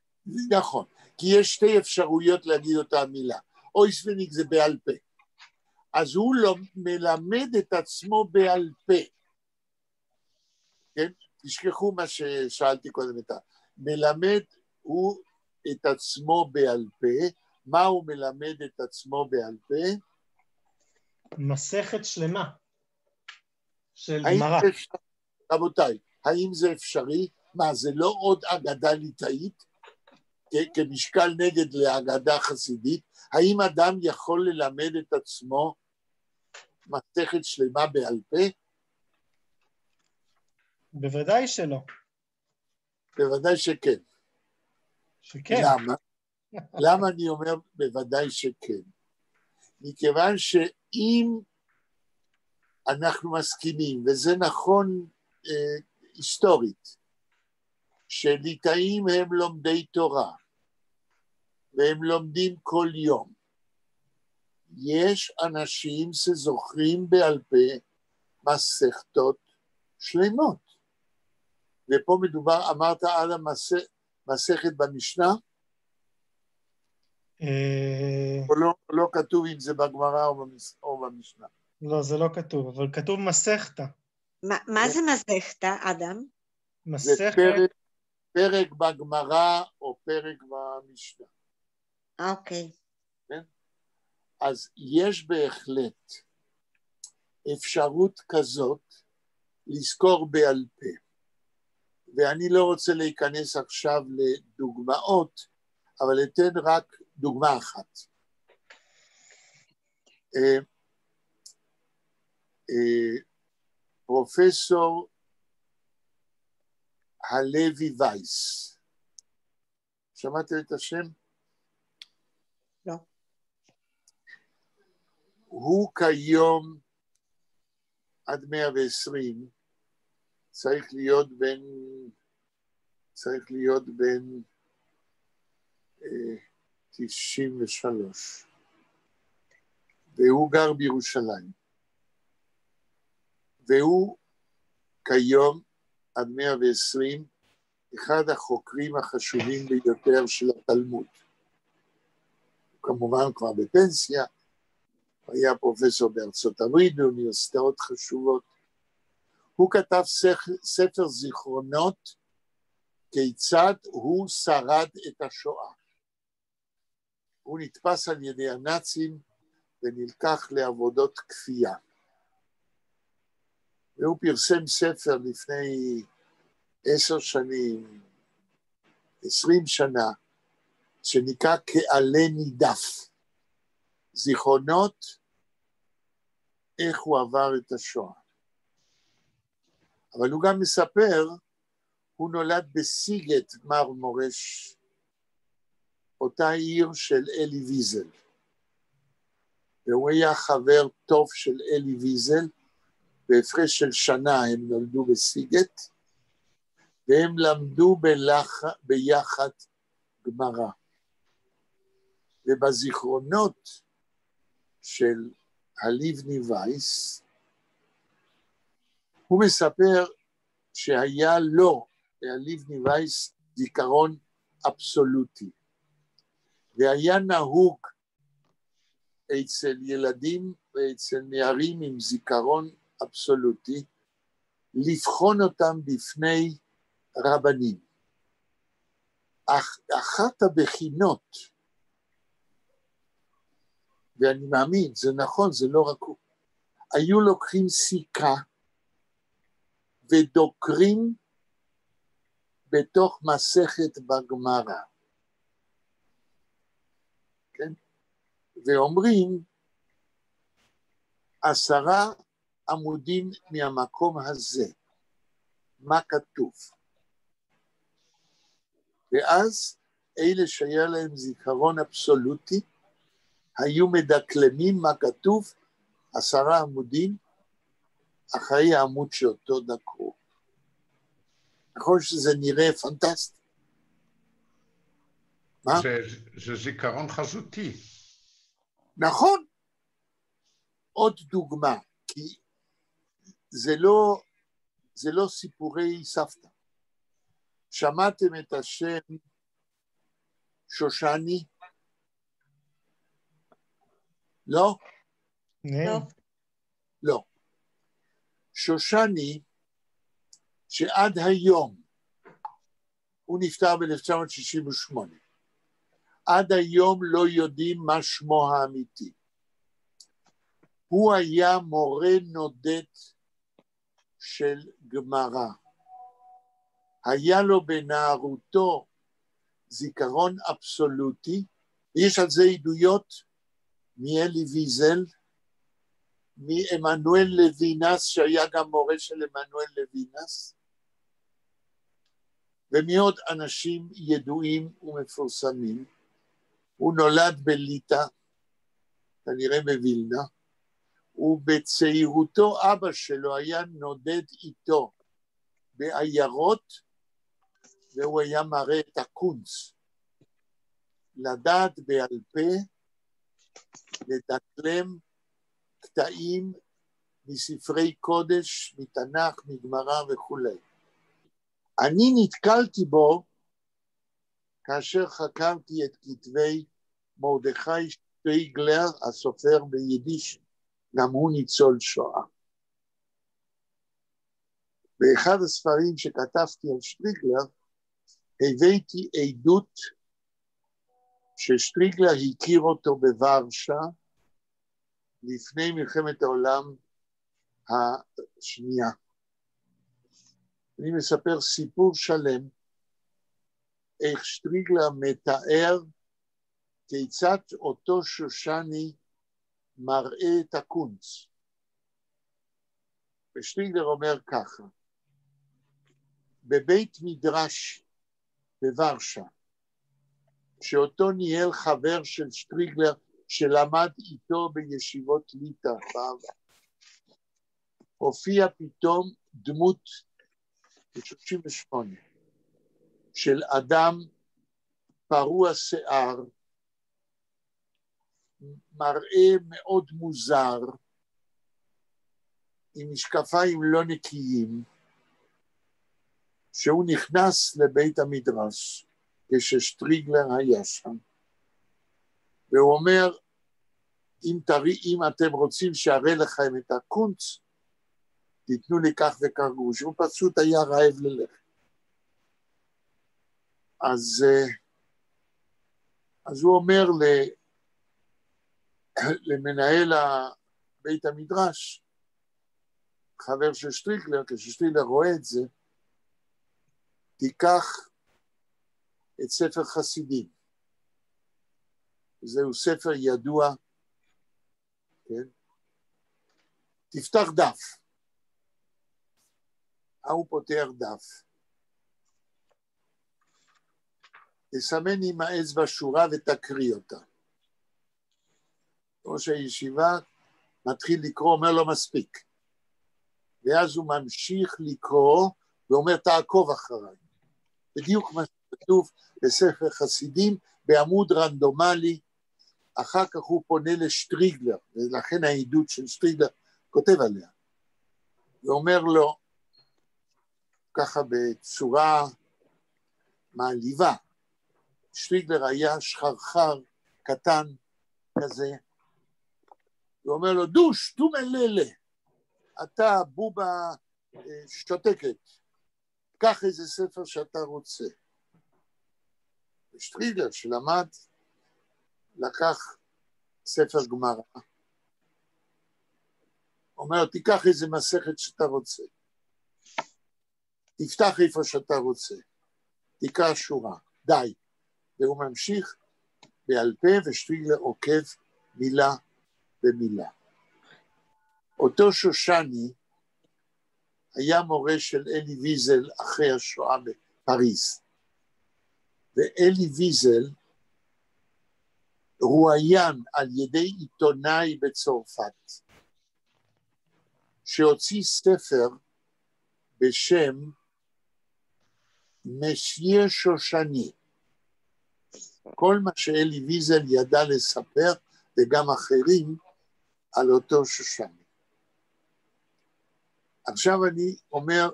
נכון, כי יש שתי אפשרויות להגיד אותה מילה. אויס ווייניק זה בעל פה. אז הוא לא מלמד את עצמו בעל פה. כן? תשכחו מה ששאלתי קודם את מלמד הוא את עצמו בעל פה. מה הוא מלמד את עצמו בעל פה? מסכת שלמה של גמרא. רבותיי, האם זה אפשרי? מה, זה לא עוד אגדה ליטאית? כמשקל נגד לאגדה חסידית? האם אדם יכול ללמד את עצמו מסכת שלמה בעל פה? בוודאי שלא. בוודאי שכן. שכן. למה? למה אני אומר בוודאי שכן? מכיוון שאם אנחנו מסכימים, וזה נכון היסטורית, שליטאים הם לומדי תורה, והם לומדים כל יום, יש אנשים שזוכרים בעל פה מסכתות שלמות. ופה מדובר, אמרת על המסכת במשנה? או לא כתוב אם זה בגמרא או במשנה? לא, זה לא כתוב, אבל כתוב מסכתא. מה זה מסכתא, אדם? זה פרק בגמרא או פרק במשנה. אוקיי. אז יש בהחלט אפשרות כזאת לזכור בעל פה. ואני לא רוצה להיכנס עכשיו לדוגמאות, אבל אתן רק דוגמה אחת. פרופסור הלוי וייס, שמעתם את השם? לא. הוא כיום עד 120, צריך להיות בין 93, והוא גר בירושלים, והוא כיום עד 120 אחד החוקרים החשובים ביותר של התלמוד. הוא כמובן כבר בפנסיה, הוא היה פרופסור בארצות הברית באוניברסיטאות חשובות. הוא כתב ספר זיכרונות כיצד הוא שרד את השואה. הוא נתפס על ידי הנאצים ונלקח לעבודות כפייה. והוא פרסם ספר לפני 10 שנים, 20 שנה, שנקרא כעלה נידף. זיכרונות, איך הוא עבר את השואה. אבל הוא גם מספר, הוא נולד בסיגט מרמורש, אותה עיר של אלי ויזל. והוא היה חבר טוב של אלי ויזל, בהפרש של שנה הם נולדו בסיגט, והם למדו ביחד גמרא. ובזיכרונות של הלבני וייס, הוא מספר שהיה לו, הלבני וייס, זיכרון אבסולוטי. והיה נהוג אצל ילדים ואצל נערים עם זיכרון אבסולוטי, לבחון אותם בפני רבנים. אך אחת הבחינות, ואני מאמין, זה נכון, זה לא רק הוא, היו לוקחים סיכה ודוקרים בתוך מסכת בגמרא. כן? ואומרים, 10 עמודים מהמקום הזה, מה כתוב? ואז אלה שהיה להם זיכרון אבסולוטי, היו מדקלמים מה כתוב, 10 עמודים, אחרי העמוד שאותו דקרו. נכון שזה נראה פנטסטי. מה? זה זיכרון חזותי. נכון. עוד דוגמה, כי זה זה לא סיפורי סבתא. שמעתם את השם שושני? לא? לא. לא. שושני, שעד היום, הוא נפטר ב-1968, עד היום לא יודעים מה שמו האמיתי. הוא היה מורה נודד של גמרא. היה לו בנערותו זיכרון אבסולוטי, ויש על זה עדויות מאלי ויזל, מאמנואל לוינס, שהיה גם מורה של אמנואל לוינס, ומעוד אנשים ידועים ומפורסמים. הוא נולד בליטא, כנראה בווילנה, ובצעירותו אבא שלו היה נודד איתו בעיירות, והוא היה מראה את הקונץ, לדעת בעל פה, לדקלם קטעים מספרי קודש, מתנ"ך, מגמרא וכו'. אני נתקלתי בו כאשר חקרתי את כתבי מרדכי שטריגלר, הסופר ביידיש, גם הוא ניצול שואה. באחד הספרים שכתבתי על שטריגלר, הבאתי עדות ששטריגלר הכיר אותו בוורשה לפני מלחמת העולם השנייה. אני מספר סיפור שלם איך שטריגלר מתאר כיצד אותו שושני מראה את הקונץ. ושטריגלר אומר ככה, בבית מדרש בוורשה, שאותו ניהל חבר של שטריגלר שלמד איתו בישיבות ליטא בעבר, הופיע פתאום דמות ב-38 של אדם פרוע שיער, מראה מאוד מוזר, עם משקפיים לא נקיים, שהוא נכנס לבית המדרש כששטריגלר היה שם, והוא אומר, אם אתם רוצים שהראה לכם את הקונץ, תיתנו לי כך וכך גרוש. הוא פשוט היה רעב ללחם. אז הוא אומר למנהל בית המדרש, חבר של שטריגלר, כששטריגלר רואה את זה, תיקח את ספר חסידים. זהו ספר ידוע, כן? תפתח דף. הוא פותח דף. תסמן עם האצבע שורה ותקריא אותה. ראש הישיבה מתחיל לקרוא, אומר לו מספיק. ואז הוא ממשיך לקרוא, ואומר תעקוב אחריי. בדיוק מה שכתוב בספר חסידים, בעמוד רנדומלי, אחר כך הוא פונה לשטריגלר, ולכן העדות של שטריגלר כותב עליה. ואומר לו, ככה בצורה מעליבה, שטריגלר היה שחרחר קטן כזה, ואומר לו, דוש, דומללה, אתה בובה שותקת, קח איזה ספר שאתה רוצה. ושטריגלר שלמד, לקח ספר גמרא, אומר, תיקח איזה מסכת שאתה רוצה, תפתח איפה שאתה רוצה, תקרא שורה, די. והוא ממשיך בעל פה, ושטריגלר עוקב מילה במילה. אותו שושני היה מורה של אלי ויזל אחרי השואה בפריז, ואלי ויזל רואיין על ידי עיתונאי בצרפת, שהוציא ספר בשם מסיה שושני. כל מה שאלי ויזל ידע לספר, וגם אחרים, על אותו שושני. עכשיו אני אומר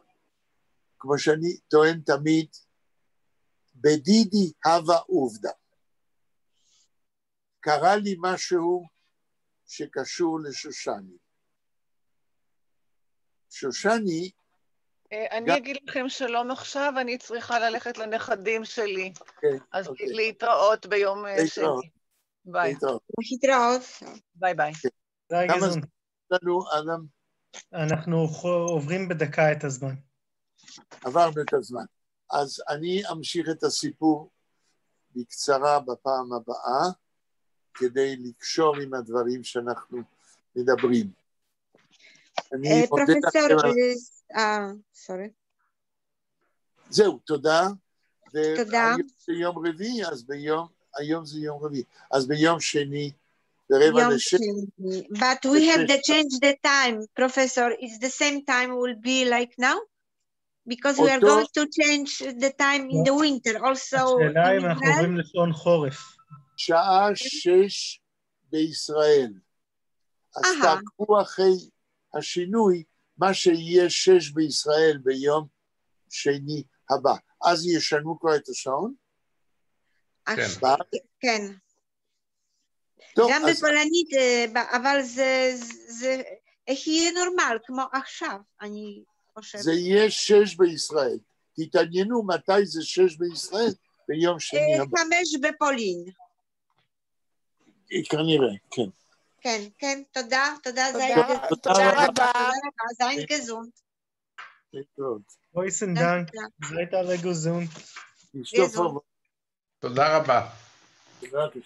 כמו שאני טוען תמיד, בדידי הווה עובדה. קרה לי משהו שקשור לשושני. שושני... אני אגיד לכם שלום עכשיו, אני צריכה ללכת לנכדים שלי. אז אוקיי. להתראות ביום שני. ביי. להתראות. ביי ביי. כמה זמן לנו, אדם? אנחנו עוברים בדקה את הזמן. עברנו את הזמן. אז אני אמשיך את הסיפור בקצרה בפעם הבאה, כדי לקשור עם הדברים שאנחנו מדברים. פרופסור, סורי. זהו, תודה. תודה. ביום רביעי, אז היום זה יום רביעי. אז ביום שני, ברבע לשש. But we have to change the time, Professor. It's the same time will be like now? Because we are going to change the time in the winter also. השאלה אם אנחנו עוברים לשעון חורף. שעה 6 בישראל. אז תעקבו אחרי השינוי, מה שיהיה 6 בישראל ביום שני הבא. אז ישנו כבר את השעון? כן. גם בפולנית, אבל זה יהיה נורמל, כמו עכשיו, אני חושבת. זה יהיה 6 בישראל. תתעניינו מתי זה 6 בישראל ביום שני הבא. 5 בפולין. כנראה, כן. כן, כן, תודה, תודה רבה. Sei gesund. Großen Dank. Seid alle gesund. תודה רבה. תודה רבה.